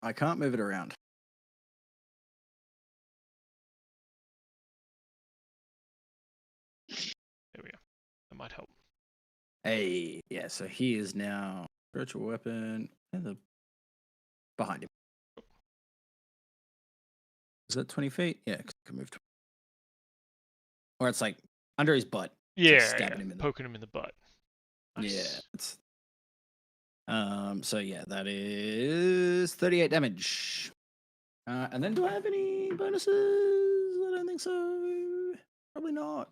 I can't move it around. There we go. That might help. Hey, yeah, so he is now spiritual weapon behind him. Is that 20 feet? Yeah, 'cause I can move. Or it's like under his butt. Yeah, stabbing him in the- poking him in the butt. Nice. Yeah. So yeah, that is 38 damage. And then do I have any bonuses? I don't think so. Probably not.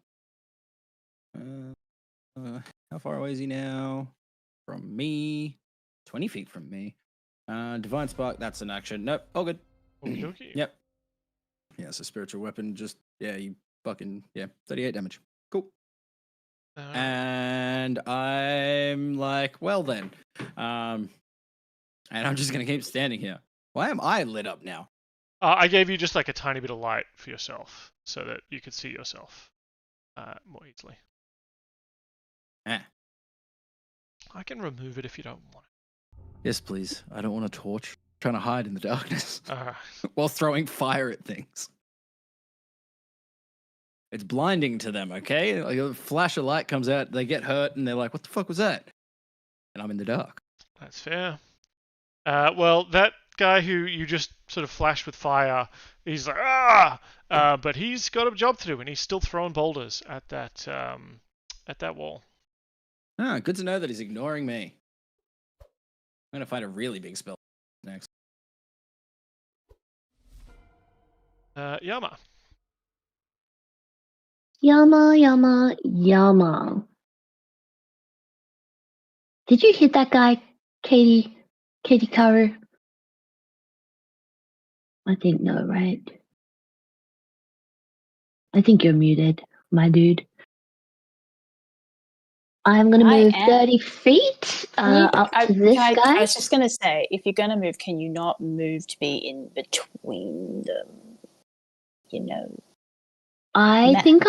How far away is he now? From me. 20 feet from me. Divine Spark, that's an action. Nope, all good. Okey-dokey. Yep. Yeah, so spiritual weapon, just, yeah, you fucking, yeah, 38 damage. Cool. And I'm like, well then. And I'm just going to keep standing here. Why am I lit up now? I gave you just like a tiny bit of light for yourself so that you could see yourself more easily. I can remove it if you don't want it. Yes, please. I don't want a torch. I'm trying to hide in the darkness Alright. while throwing fire at things. It's blinding to them, okay? Like a flash of light comes out, they get hurt, and they're like, what the fuck was that? And I'm in the dark. That's fair. Well, that guy who you just sort of flashed with fire, he's like, ah! But he's got a job to do, and he's still throwing boulders at that wall. Ah, good to know that he's ignoring me. I'm going to find a really big spell next. Yama. Yama, Yama, Yama. Did you hit that guy, Katie? Katie Carter? I think no, right? I think you're muted, my dude. I'm going to move 30 feet up to this guy. I was just going to say, if you're going to move, can you not move to be in between them? You know. I think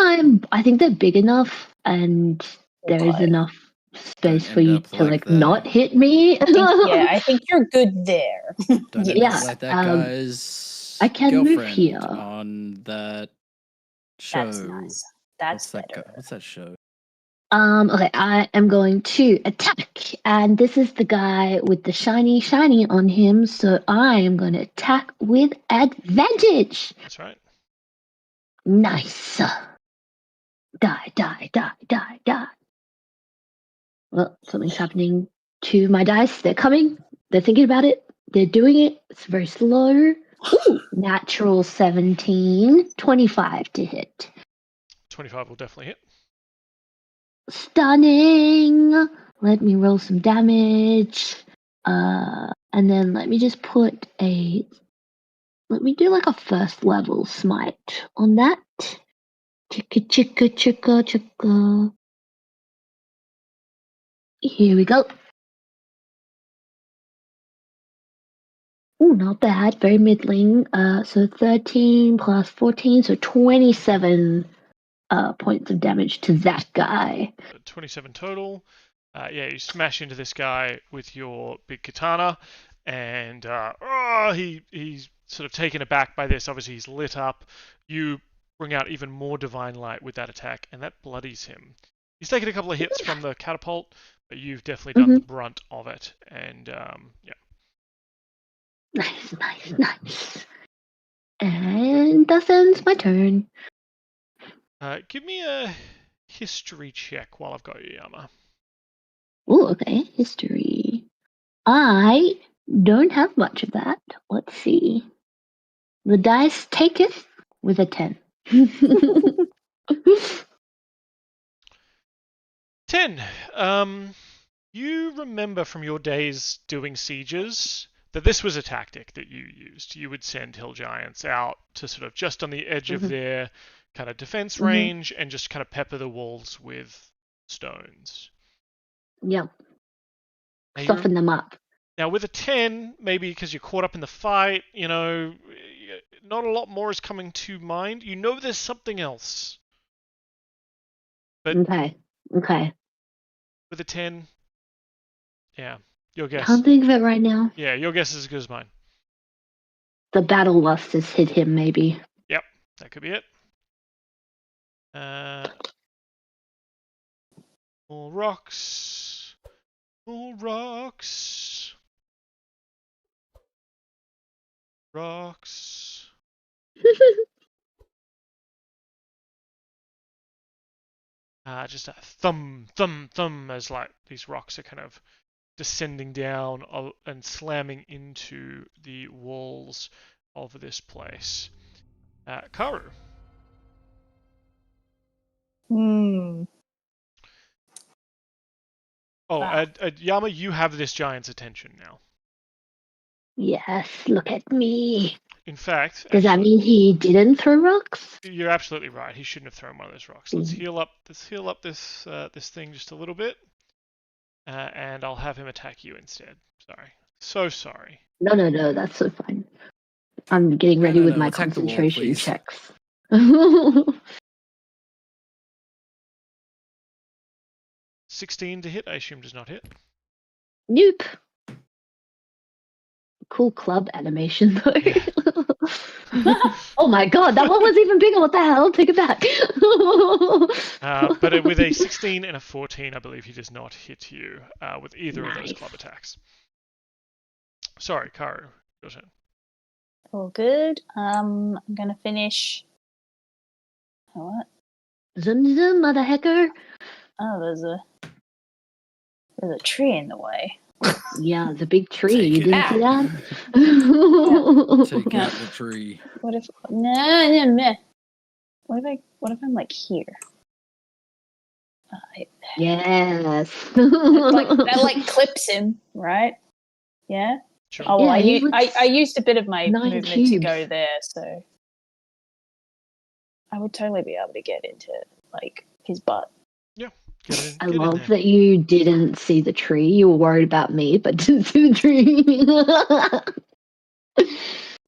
they're big enough and there is enough space for you to like not hit me. I think you're good there. Don't end up like that guy's I can move girlfriend here. on that show. That's nice. That's better. What's that show? Okay, I am going to attack, and this is the guy with the shiny on him, so I am going to attack with advantage. That's right. Nice. Die. Well, something's happening to my dice. They're coming. They're thinking about it. They're doing it. It's very slow. Ooh, natural 17. 25 to hit. 25 will definitely hit. Stunning. Let me roll some damage. And then let me just put let me do like a first level smite on that. Chicka. Here we go. Ooh, not bad. Very middling. So 13 plus 14, so 27 points of damage to that guy. 27 total. You smash into this guy with your big katana, and he's sort of taken aback by this. Obviously, he's lit up. You bring out even more divine light with that attack, and that bloodies him. He's taken a couple of hits from the catapult, but you've definitely done the brunt of it. And Nice. And thus ends my turn. Give me a history check while I've got you, Yama. Oh, okay. History. I don't have much of that. Let's see. The dice taketh with a 10. 10. You remember from your days doing sieges that this was a tactic that you used. You would send hill giants out to sort of just on the edge of their kind of defense range and just kind of pepper the walls with stones. Yep. Now, Soften them up. Now, with a 10, maybe because you're caught up in the fight, you know, not a lot more is coming to mind. You know there's something else. But Okay. with a 10, yeah, your guess. Can't think of it right now. Yeah, your guess is as good as mine. The battle lust has hit him, maybe. Yep, that could be it. More rocks. More rocks. Rocks. Just a thumb as like these rocks are kind of descending down and slamming into the walls of this place. Karu. Oh, Wow. Yama, you have this giant's attention now. Yes, look at me. In fact, Does that mean he didn't throw rocks? You're absolutely right. He shouldn't have thrown one of those rocks. Let's heal up. This thing just a little bit, and I'll have him attack you instead. Sorry. So sorry. No, that's so fine. I'm getting ready with my attack the wall, concentration please. checks. 16 to hit, I assume does not hit. Nope. Cool club animation though. Yeah. Oh my god, that one was even bigger. What the hell? Take it back. But with a 16 and a 14, I believe he does not hit you with either of those Nice. club attacks. Sorry, Karu, your turn. All good. I'm gonna finish. What? Zoom, mother hecker. Oh, there's a tree in the way. Yeah, the big tree. Take You it didn't see out. that? Take out the tree. What if no? What if I'm like here? Yes. That like clips him, right? Yeah. Sure. Oh well, Yeah, I used a bit of my 9 movement to cubes. go there, so I would totally be able to get into like his butt. I love that you didn't see the tree. You were worried about me, but didn't see the tree. I'm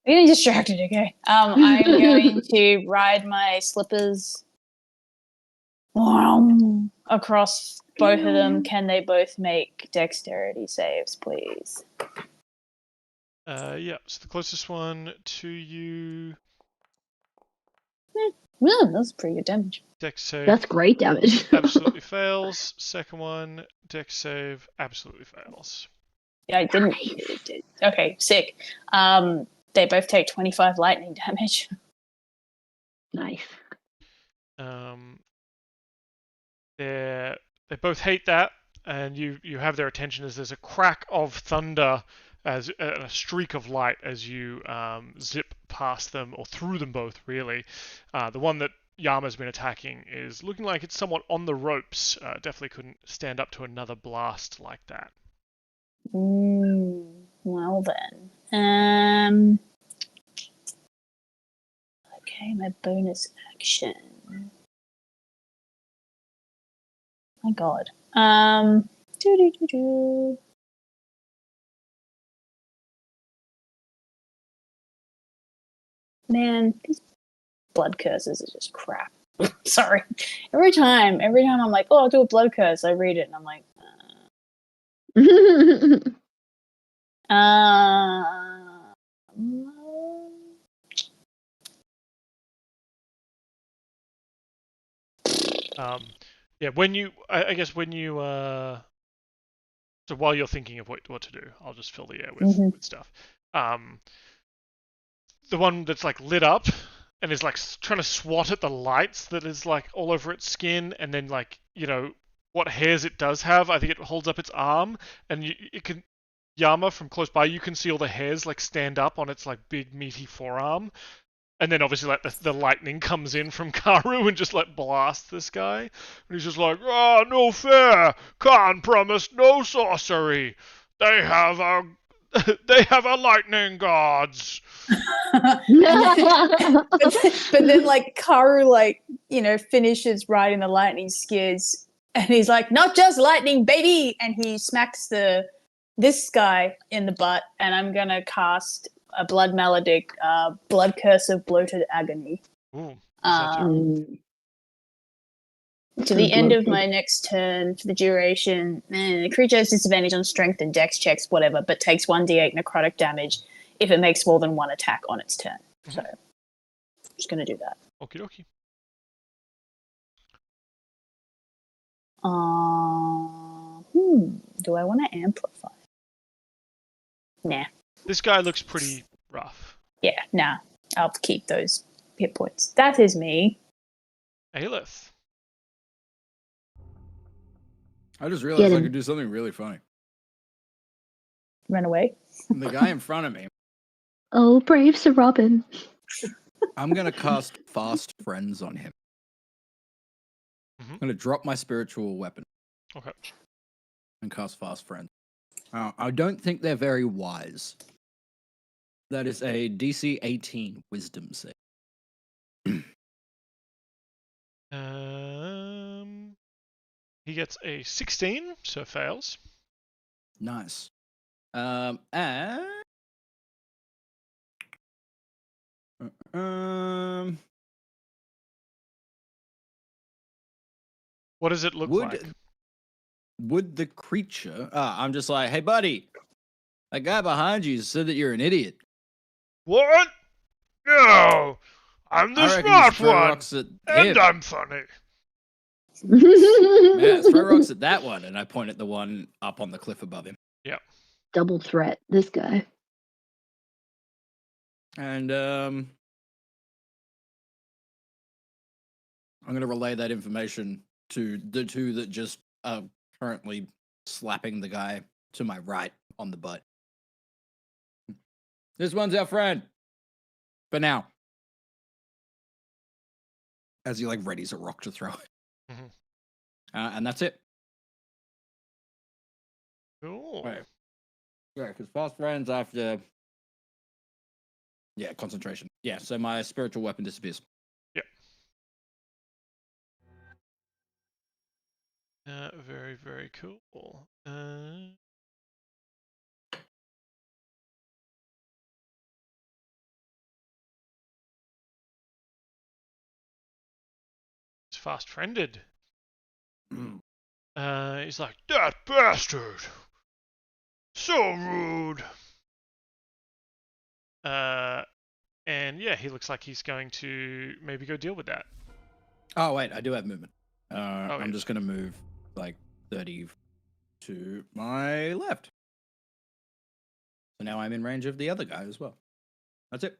getting distracted, okay? I'm going to ride my slippers across both of them. Can they both make dexterity saves, please? Yeah, so the closest one to you... That's pretty good damage. Dex save. That's great damage. Absolutely fails. Second one, dex save, absolutely fails. Yeah, I didn't. Okay, sick. They both take 25 lightning damage. Nice. They both hate that, and you have their attention as there's a crack of thunder as a streak of light as you zip past them, or through them both, really. The one that Yama's been attacking is looking like it's somewhat on the ropes. Definitely couldn't stand up to another blast like that. Well then. Okay, my bonus action. My god. Man, these blood curses are just crap. Sorry. Every time I'm like, oh, I'll do a blood curse, I read it and I'm like, Yeah, I guess when you, so while you're thinking of what to do, I'll just fill the air with stuff. the one that's like lit up and is like trying to swat at the lights that is like all over its skin, and then like what hairs it does have. I think it holds up its arm, and it can. Yama from close by, you can see all the hairs like stand up on its like big meaty forearm, and then obviously like the lightning comes in from Karu and just like blasts this guy, and he's just like, "Ah, oh, no fair! Khan promised no sorcery. They have a lightning gods." but then like Karu finishes riding the lightning skids, and he's like, "Not just lightning, baby!" And he smacks this guy in the butt, and I'm gonna cast a blood maledict, blood curse of bloated agony. Ooh, to the end of my next turn, for the duration, the creature has disadvantage on strength and dex checks, whatever, but takes 1d8 necrotic damage if it makes more than one attack on its turn. So, I'm just going to do that. Okie dokie. Do I want to amplify? Nah. This guy looks pretty rough. Yeah, nah. I'll keep those hit points. That is me. Aelith. I just realized I could do something really funny. Run away. The guy in front of me. Oh, brave Sir Robin. I'm going to cast Fast Friends on him. I'm going to drop my spiritual weapon. Okay. And cast Fast Friends. I don't think they're very wise. That is a DC 18 Wisdom save. He gets a 16, so fails. Nice. And... What does it look like? Would the creature... I'm just like, hey, buddy, that guy behind you said that you're an idiot. What? No! I'm the smart one! And I'm funny. Yeah, throw rocks at that one, and I point at the one up on the cliff above him. Yeah. Double threat, this guy. And I'm going to relay that information to the two that just are currently slapping the guy to my right on the butt. This one's our friend. For now. As he readies a rock to throw it. Mm-hmm. And that's it. Cool. Right. Yeah, because Fast Friends after... Yeah, concentration. Yeah, so my spiritual weapon disappears. Yep. Very, very cool. It's fast-friended. He's like, that bastard! So rude! And yeah, he looks like he's going to maybe go deal with that. Oh, wait, I do have movement. Okay. I'm just going to move 30 to my left. So now I'm in range of the other guy as well. That's it.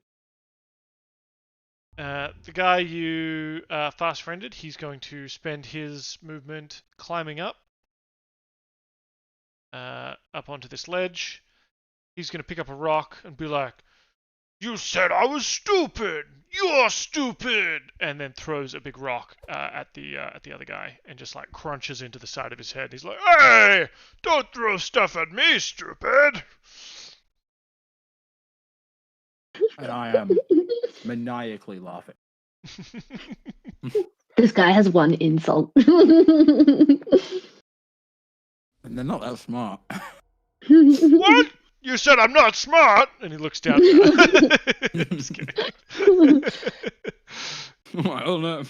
The guy you fast-friended, he's going to spend his movement climbing up onto this ledge. He's going to pick up a rock and be like, "You said I was stupid! You're stupid!" And then throws a big rock at the other guy and just crunches into the side of his head. He's like, "Hey! Don't throw stuff at me, stupid!" And I am maniacally laughing. This guy has one insult. And they're not that smart. What? You said I'm not smart! And he looks down. I'm just kidding. Well, no.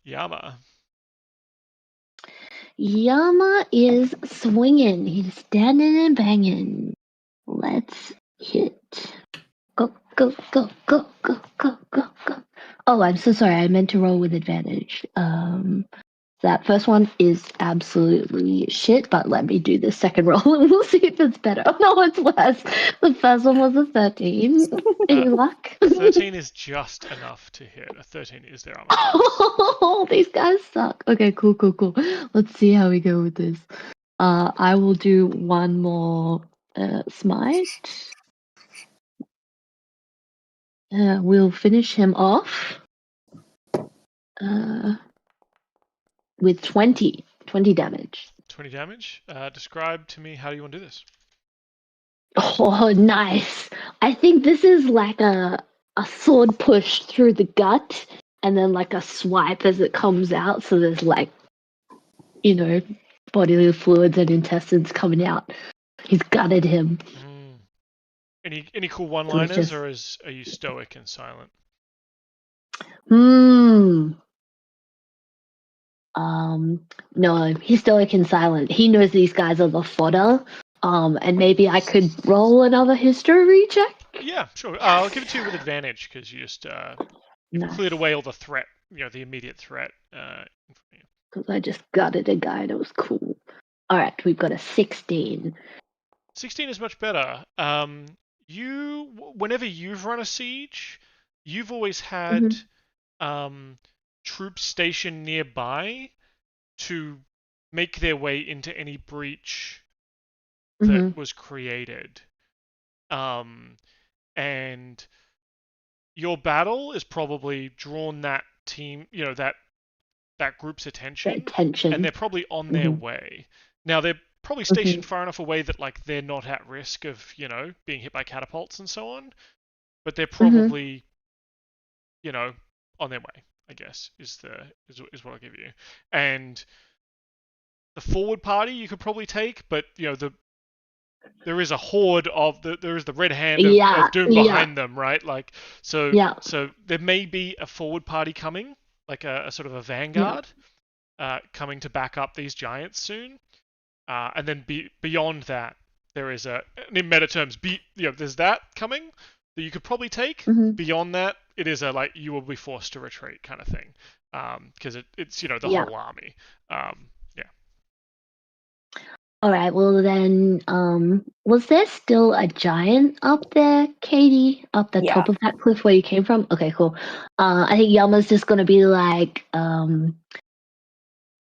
Yama. Yama is swinging. He's standing and banging. Let's hit. Go, go, go, go, go, go, go, go. Oh, I'm so sorry. I meant to roll with advantage. That first one is absolutely shit, but let me do the second roll and we'll see if it's better. Oh, no, it's worse. The first one was a 13. Any luck? 13 is just enough to hit. A 13 is their armor class. Oh, these guys suck. Okay, cool. Let's see how we go with this. I will do one more smite. We'll finish him off with 20 damage. 20 damage. Describe to me how do you want to do this? Oh, nice. I think this is like a sword push through the gut and then like a swipe as it comes out. So there's like, bodily fluids and intestines coming out. He's gutted him. Any cool one-liners, or are you stoic and silent? No, he's stoic and silent. He knows these guys are the fodder. And maybe I could roll another history check? Yeah, sure. I'll give it to you with advantage because you just Nice. cleared away all the threat, the immediate threat in front of you. Because I just gutted a guy and it was cool. All right, we've got a 16. 16 is much better. Whenever you've run a siege, you've always had troops stationed nearby to make their way into any breach that was created. And your battle is probably drawn that team, that group's attention, and they're probably on their way. Now they're probably stationed far enough away that like they're not at risk of being hit by catapults and so on, but they're probably on their way, I guess is what I'll give you. And the forward party you could probably take, but there is a horde of there is the red hand of doom behind them, right? Like so there may be a forward party coming, like a sort of a vanguard coming to back up these giants soon. And then beyond that, there is in meta terms, there's that coming that you could probably take. Beyond that, it is you will be forced to retreat kind of thing, because it's the whole army. All right. Well then, was there still a giant up there, Katie, up the top of that cliff where you came from? Okay, cool. I think Yama's just gonna be like,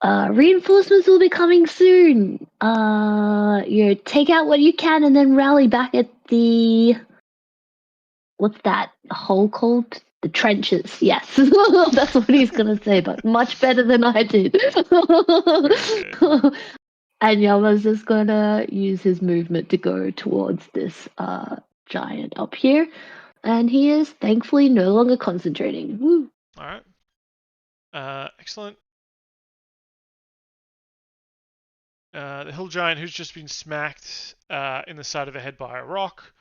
reinforcements will be coming soon. Take out what you can and then rally back at the what's that hole called? The trenches. Yes, that's what he's gonna say, but much better than I did. And Yama's just gonna use his movement to go towards this giant up here, and he is thankfully no longer concentrating. Woo. All right. Excellent. The hill giant who's just been smacked in the side of the head by a rock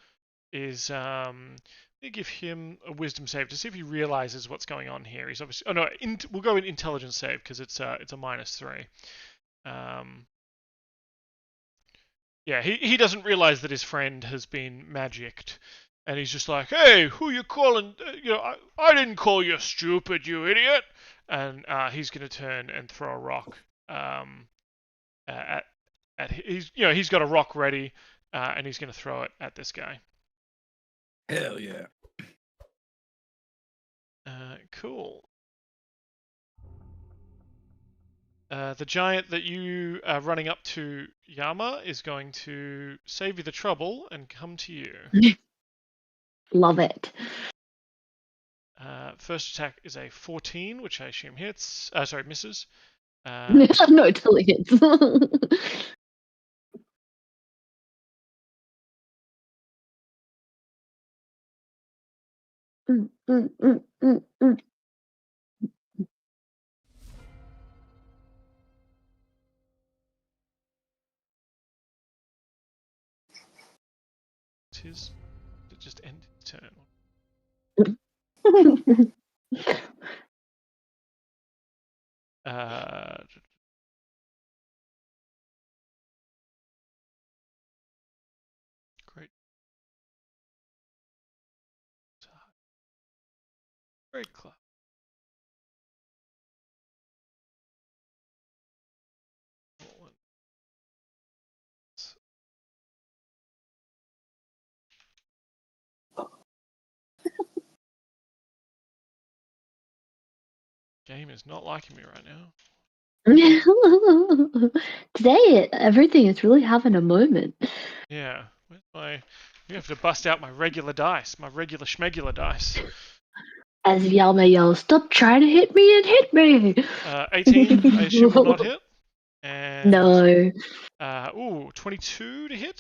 is me give him a wisdom save to see if he realizes what's going on here. He's obviously we'll go in intelligence save because it's a -3. Yeah, he doesn't realize that his friend has been magicked, and he's just like, "Hey, who you calling? I didn't call you stupid, you idiot!" And he's gonna turn and throw a rock. He's got a rock ready, and he's gonna throw it at this guy. Hell yeah! Cool. The giant that you are running up to, Yama, is going to save you the trouble and come to you. Love it. First attack is a 14, which I assume hits. Misses. No, it totally hits. It just ended his turn. Great. Great club. Game is not liking me right now. Today, everything is really having a moment. Yeah. Where's my... You have to bust out my regular dice, my regular schmegular dice. As Yalma yells, "Stop trying to hit me and hit me!" 18, I assume will not hit. And No. 22 to hit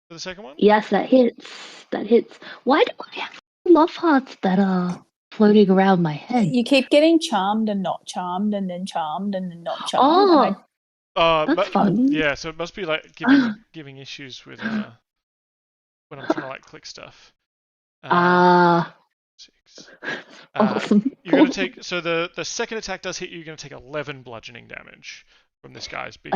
for the second one. Yes, that hits. That hits. Why do I have love hearts that are floating around my head? You keep getting charmed and not charmed, and then charmed and then not charmed. Oh, That's that's fun. Yeah, so it must be like giving issues with when I'm trying to like click stuff. 6. Awesome. You're gonna take the second attack does hit you. You're gonna take 11 bludgeoning damage from this guy's big.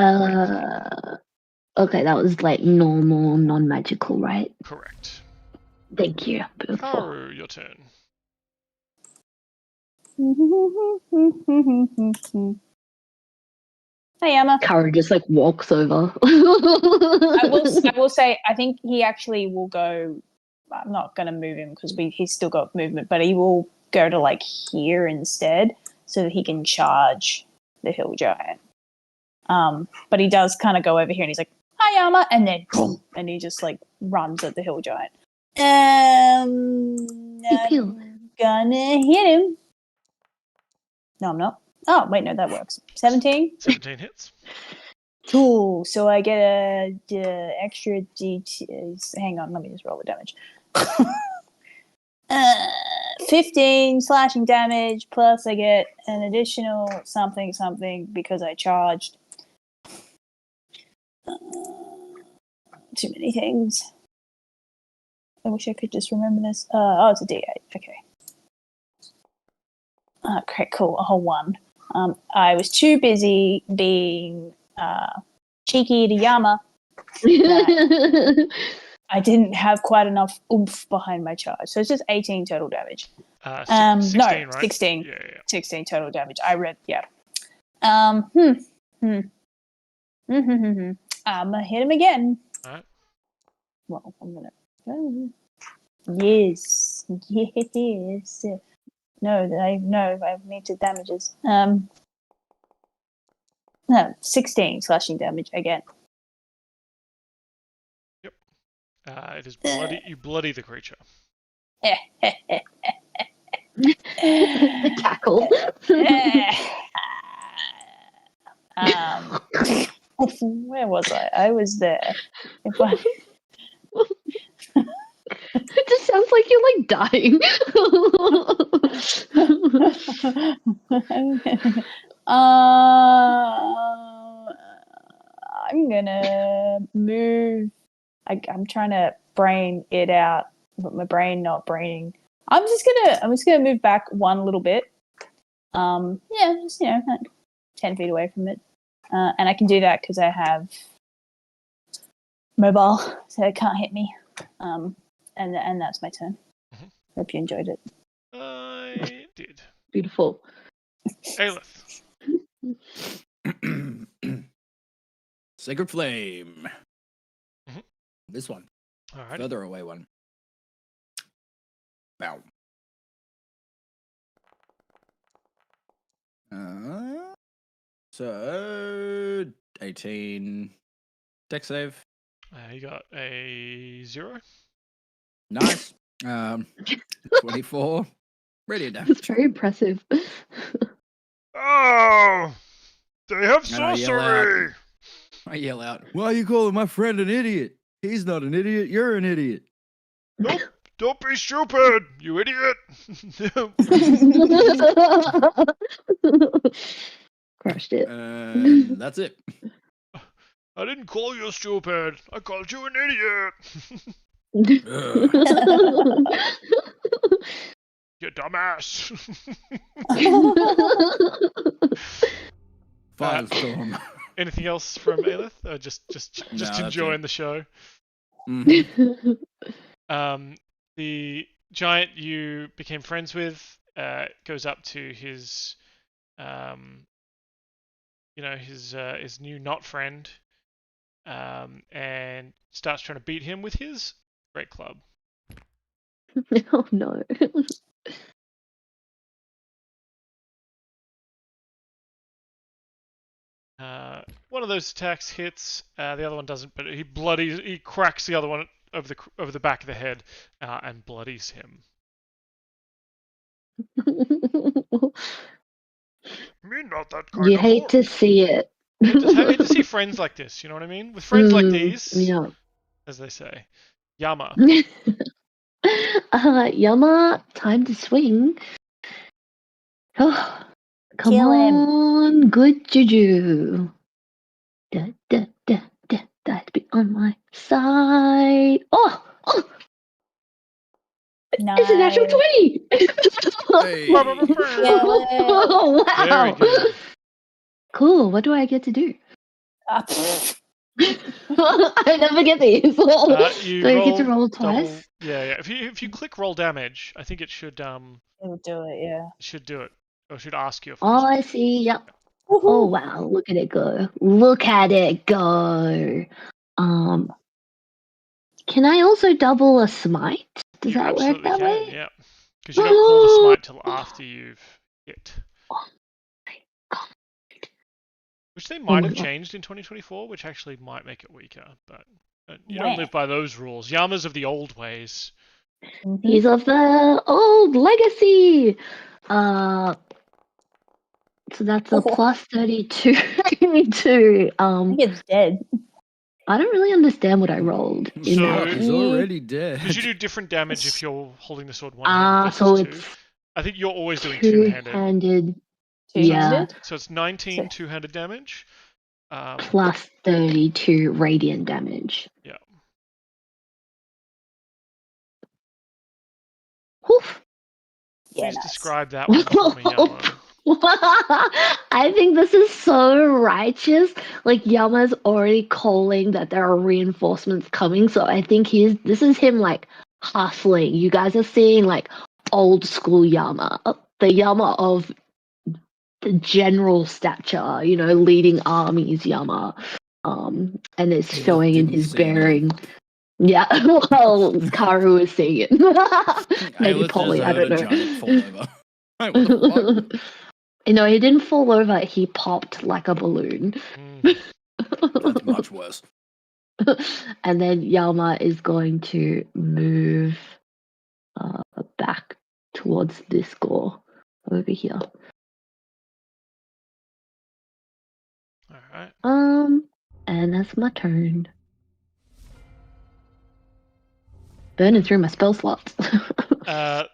Okay, that was like normal, non-magical, right? Correct. Thank you. Beautiful. Karu, your turn. Hey, Emma. Kara just like walks over. I will say, I think he actually will go. I'm not going to move him because he's still got movement, but he will go to like here instead so that he can charge the hill giant. But he does kind of go over here and he's like, "Hi, Yama," and then boom, and he just like runs at the hill giant. I'm gonna hit him. No, I'm not. Oh, wait, no, that works. 17? 17 hits. Cool. So I get a extra hang on, let me just roll the damage. 15 slashing damage, plus I get an additional something because I charged. Too many things. I wish I could just remember this. Oh, it's a D8. Okay. Okay, cool. A whole 1. I was too busy being cheeky to Yama. I didn't have quite enough oomph behind my charge. So it's just 18 total damage. 16, no, right? 16. Yeah. 16 total damage. I read, yeah. I'm gonna hit him again. Alright. Well, I'm gonna. Yes. No, I need to damages. 16 slashing damage again. Yep. It is bloody. You bloody the creature. The cackle. Where was I? I was there. It just sounds like you're like dying. I'm gonna move. I'm trying to brain it out, but my brain not braining. I'm just gonna move back one little bit. Just like 10 feet away from it, and I can do that because I have mobile, so it can't hit me. And that's my turn. Mhm. Hope you enjoyed it. I did. Beautiful. Aelith. Sacred Flame. Mhm. This one. Alright. Further away one. Bow. So 18 deck save. You got a 0. Nice. 24 radiant damage. It's very impressive. Oh! They have And I yell sorcery! I yell out, "Why are you calling my friend an idiot? He's not an idiot, you're an idiot." Nope! Don't be stupid, you idiot! Crushed it. And that's it. I didn't call you stupid. I called you an idiot. You dumbass. Firestorm. Anything else from Aelith? Or just that's enjoying it. the show. Mhm. The giant you became friends with goes up to his his new not friend and starts trying to beat him with his great club. Oh no. One of those attacks hits. The other one doesn't, but he cracks the other one over the back of the head and bloodies him. Me not that kind You of hate to horse. see it. Hate to see friends like this. You know what I mean? With friends like these, Yeah. as they say. Yama. Yama, time to swing. Oh, come Kill him. on, good juju. Da, da, da, da, that be on my side. Oh! It's a natural 20! Hey. Oh, wow! Very good. Cool, what do I get to do? Pfft. I never get these. Do I get to roll twice? Yeah. If you click roll damage, I think it should It'll do it, yeah. It should do it. Or should ask you if Oh, I see, yep. Oh, Woohoo. wow, look at it go. Look at it go. Can I also double a smite? Does you that work absolutely that can, way? yeah. Because you don't pull the smite till after you've hit. Oh my god. Which they might my have God. changed in 2024, which actually might make it weaker, but you don't live Yeah. by those rules. Yamas of the old ways. Mhm. He's of the old legacy. So that's a Oh. plus 32 to I think it's dead. I don't really understand what I rolled in So- Stop, that. he's already dead. Because you do different damage if you're holding the sword one-handed So versus two. it's I think you're always doing two-handed. two-handed. Yeah. Two-handed? So it's 19 two-handed damage. Plus 32 radiant damage. Yeah. Oof. Yeah, Please nice. describe that one for me, Yama. I think this is so righteous. Like Yama's already calling that there are reinforcements coming, so I think this is him like hustling. You guys are seeing like old school Yama, the Yama of the general stature, leading armies Yama. And it's Aelith showing in didn't his see any. bearing. Yeah, well, Karu is seeing it. Maybe Aelith Polly, just I heard don't a know. giant fall over. Hey, what the fuck? No, he didn't fall over. He popped like a balloon. That's much worse. And then Yama is going to move back towards this gore over here. Alright. And that's my turn. Burning through my spell slots.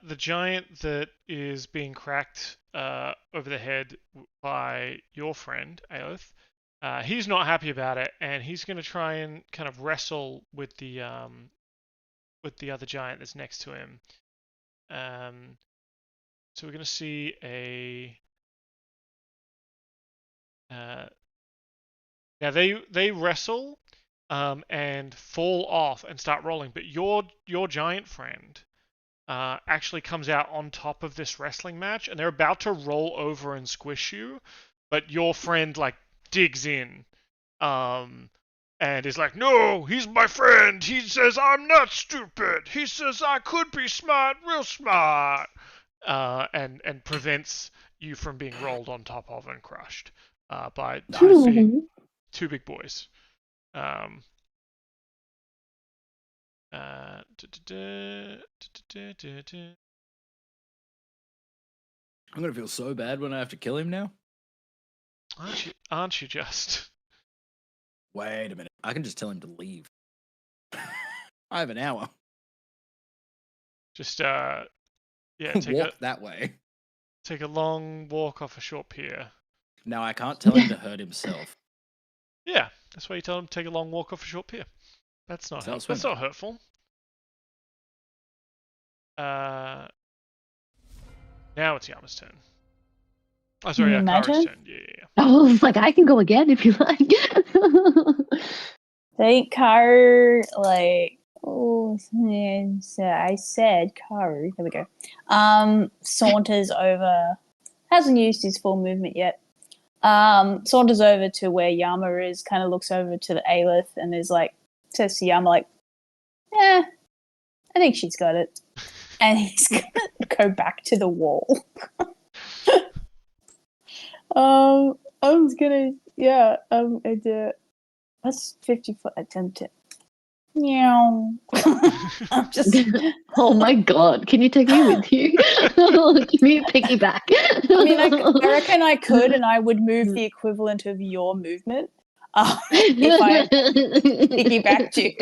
The giant that is being cracked over the head by your friend, Aelith, he's not happy about it, and he's going to try and kind of wrestle with the other giant that's next to him. So we're going to see a... now they wrestle and fall off and start rolling, but your giant friend actually comes out on top of this wrestling match, and they're about to roll over and squish you, but your friend like digs in and is like, no, he's my friend, he says I'm not stupid, he says I could be smart, real smart, and prevents you from being rolled on top of and crushed by two big boys. I'm gonna feel so bad when I have to kill him now. Aren't you just? Wait a minute. I can just tell him to leave. I have an hour. Just yeah, Walk that way. Take a long walk off a short pier. Now I can't tell him to hurt himself. Yeah, that's why you tell him to take a long walk off a short pier. That's not hurtful. Now it's Yama's turn. Oh, sorry, My Kara's turn? turn. Yeah. I was like, I can go again if you like. I think Karu, like, oh, so I said Karu, there we go. Saunters over, hasn't used his full movement yet. Saunters over to where Yama is, kind of looks over to the Aelith and is like, says to Yama, like, I think she's got it. And he's going to go back to the wall. I'm just going to Yeah, that's 50 foot attempt. Meow. I'm just. Oh my god, can you take me with you? Give me a piggyback. I mean, I reckon I could, and I would move the equivalent of your movement if I piggybacked you.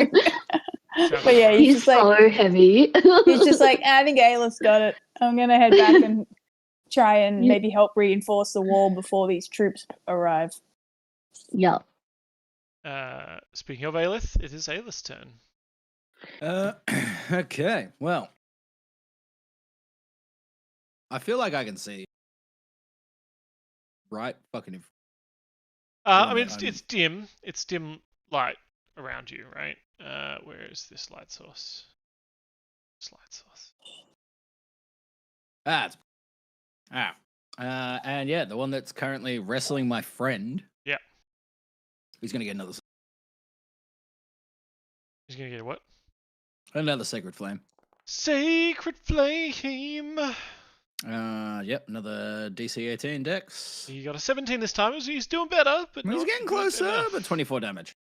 But yeah, He's just like, so heavy. he's just like, I think Aelith's got it. I'm gonna head back and try and Yeah. maybe help reinforce the wall before these troops arrive. Yeah. Speaking of Aelith, it is Aelith's turn. Okay, well. I feel like I can see. Right? Fucking. I mean, it's dim. It's dim light around you, right? Where is this light source? This light source. And yeah, the one that's currently wrestling my friend. Yeah. He's gonna get another. He's gonna get what? Another sacred flame. Sacred flame. Yep, another DC 18 dex. He got a 17 this time. He's doing better, but He's not getting good closer, enough. but 24 damage.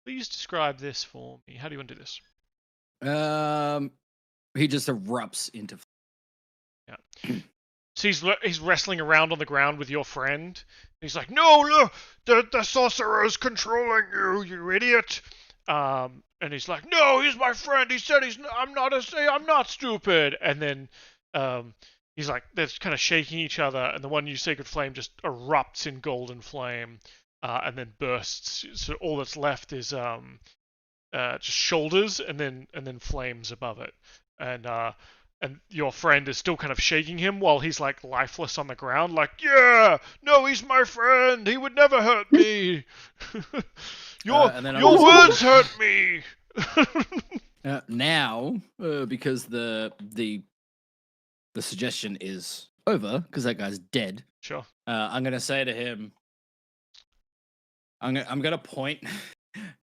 Please describe this for me. How do you want to do this? He just erupts into. Yeah. So he's wrestling around on the ground with your friend. He's like, "No, look, the sorcerer is controlling you, you idiot." And he's like, "No, he's my friend. He said I'm not stupid." And then he's like, they're kind of shaking each other, and the one you sacred flame just erupts in golden flame, and then bursts. So all that's left is just shoulders, and then flames above it, and your friend is still kind of shaking him while he's like lifeless on the ground, like, "Yeah, no, he's my friend. He would never hurt me. Your words hurt me." Now, because the suggestion is over, because that guy's dead. Sure. I'm gonna say to him, I'm gonna point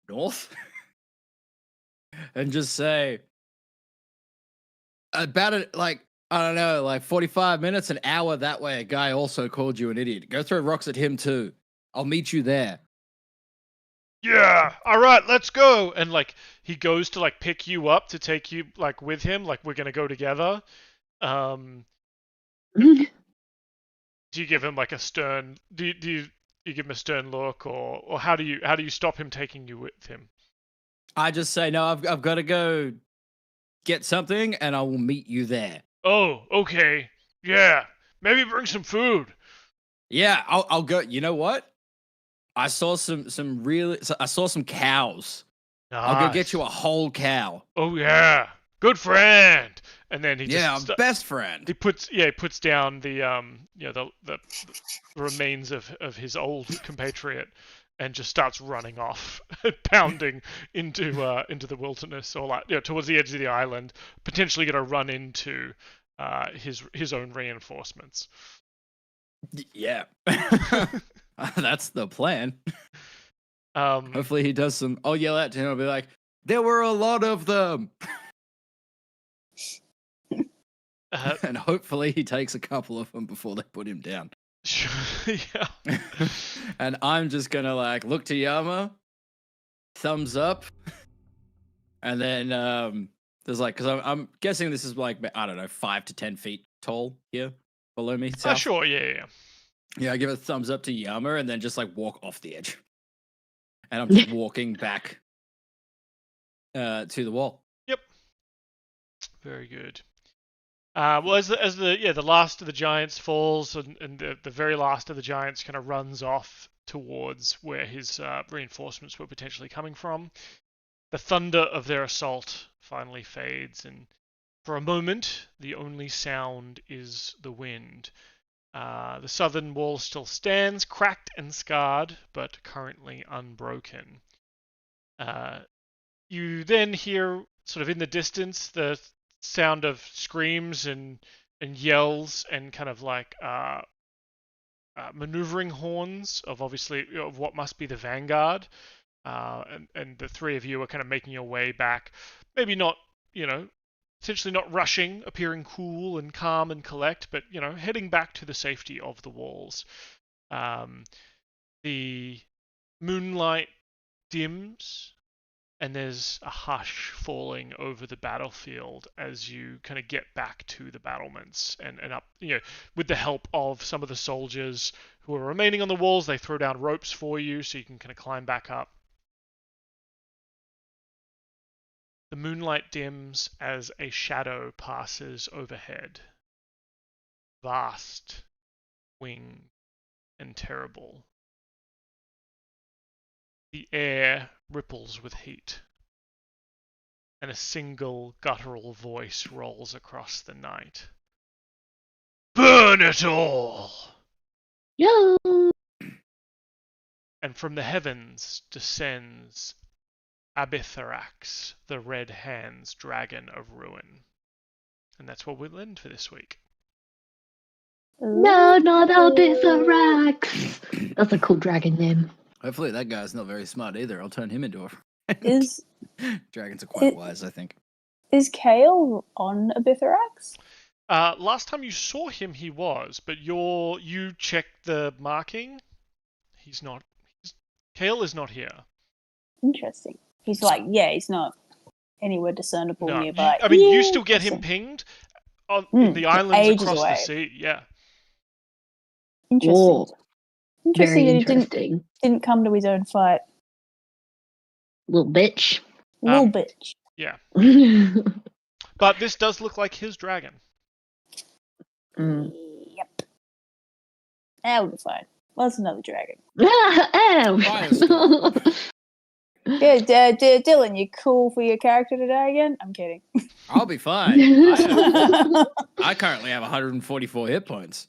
north and just say, about it, like, I don't know, like 45 minutes, an hour that way, a guy also called you an idiot. Go throw rocks at him too. I'll meet you there. Yeah, all right, let's go. And like he goes to like pick you up to take you like with him, like we're gonna go together. Do you give him like a stern? Do you give him a stern look, or how do you stop him taking you with him? I just say, no, I've got to go get something, and I will meet you there. Oh, okay. Yeah, maybe bring some food. Yeah, I'll go. You know what? I saw some cows. Nice. I'll go get you a whole cow. Oh yeah, good friend. And then he best friend. He puts down the the remains of his old compatriot and just starts running off, pounding into the wilderness, or like towards the edge of the island, potentially going to run into his own reinforcements. Yeah. That's the plan. Hopefully he does some. I'll yell at him. I'll be like, "There were a lot of them," and hopefully he takes a couple of them before they put him down. Yeah. And I'm just gonna like look to Yama, thumbs up, and then there's like, because I'm guessing this is like, I don't know, 5 to 10 feet tall here below me. Oh, sure, yeah. Yeah, I give a thumbs up to Yama and then just like walk off the edge. And I'm just walking back to the wall. Yep. Very good. Well, as the last of the giants falls, and the very last of the giants kind of runs off towards where his reinforcements were potentially coming from, the thunder of their assault finally fades, and for a moment, the only sound is the wind. The southern wall still stands, cracked and scarred, but currently unbroken. You then hear, sort of in the distance, the sound of screams and yells and kind of like maneuvering horns of obviously of what must be the vanguard. And the three of you are kind of making your way back. Maybe not, essentially not rushing, appearing cool and calm and collect, but heading back to the safety of the walls. the moonlight dims, and there's a hush falling over the battlefield as you kind of get back to the battlements and up, with the help of some of the soldiers who are remaining on the walls. They throw down ropes for you so you can kind of climb back up. The moonlight dims as a shadow passes overhead. Vast, winged, and terrible. The air ripples with heat, and a single guttural voice rolls across the night. Burn it all! Yo! And from the heavens descends Abitharax, the Red Hands Dragon of Ruin. And that's what we'll end for this week. No, not Abitharax. That's a cool dragon name. Hopefully that guy's not very smart either. I'll turn him into a friend. Dragons are quite wise, I think. Is Kale on Abitharax? Last time you saw him, he was, but you checked the marking. He's not. Kale is not here. Interesting. He's he's not anywhere discernible No, nearby. you still get him pinged on the islands across the sea. Yeah. Interesting. Whoa. Interesting. Very That interesting. Didn't come to his own fight. Little bitch. Little bitch. Yeah. But this does look like his dragon. Yep. That would be fine. Well, it's another dragon. Dylan, you cool for your character today again? I'm kidding. I'll be fine. I currently have 144 hit points.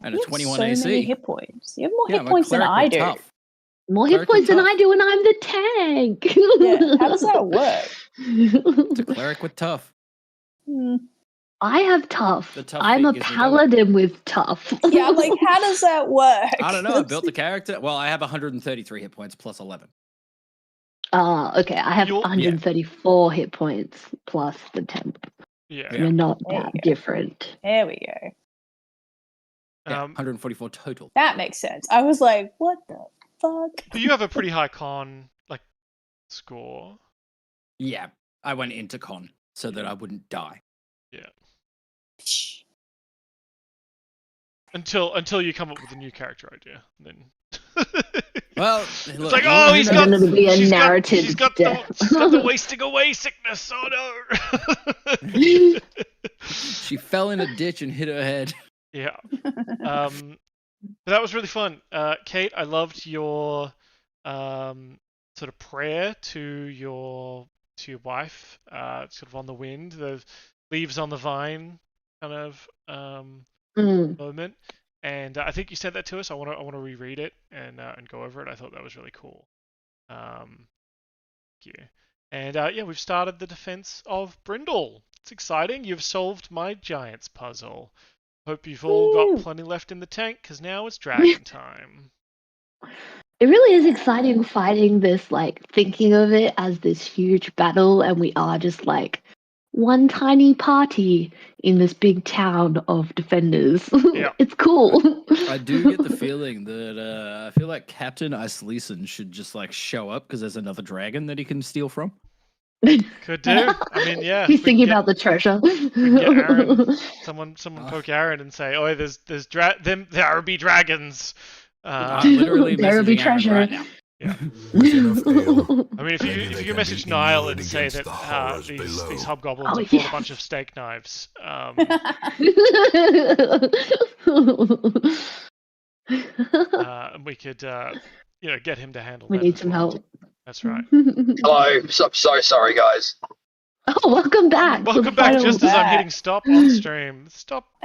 And a 21 AC. Many hit points. You have more hit points than I do. Tough. More hit points than I do, and I'm the tank. Yeah, how does that work? It's a cleric with tough. I have tough. Tough I'm a paladin with tough. Yeah, I'm like, how does that work? I don't know. I built the character. Well, I have 133 hit points plus 11. Okay. I have 134 hit points plus the 10. Yeah. We're not that different. There we go. Yeah, 144 total. That makes sense. I was like, what the fuck? But you have a pretty high con score. Yeah, I went into con so that I wouldn't die. Yeah. Until you come up with a new character idea, then. Well, it's like, oh, he's got the wasting away sickness. Oh no! She fell in a ditch and hit her head. Yeah. But that was really fun. Kate, I loved your sort of prayer to your wife, sort of on the wind, the leaves on the vine kind of moment. And I think you said that to us. I want to reread it and go over it. I thought that was really cool. Thank you. And we've started the defense of Brindol. It's exciting. You've solved my giants puzzle. Hope you've all got plenty left in the tank, because now it's dragon time. It really is exciting fighting this, thinking of it as this huge battle, and we are just one tiny party in this big town of defenders. Yeah. It's cool. I do get the feeling that I feel like Captain Iceleeson should just show up because there's another dragon that he can steal from. Could do. I mean, yeah. He's thinking about the treasure. We can get Aaron. Someone poke Aaron and say, "Oh, there be dragons." Literally there be treasure right now. Yeah. I mean, if you message Niall and say that these hobgoblins have brought a bunch of steak knives, we could get him to handle. We need some help. That's right. Hello, so sorry, guys. Oh, welcome back. Welcome back. Just as I'm hitting stop on stream. Stop.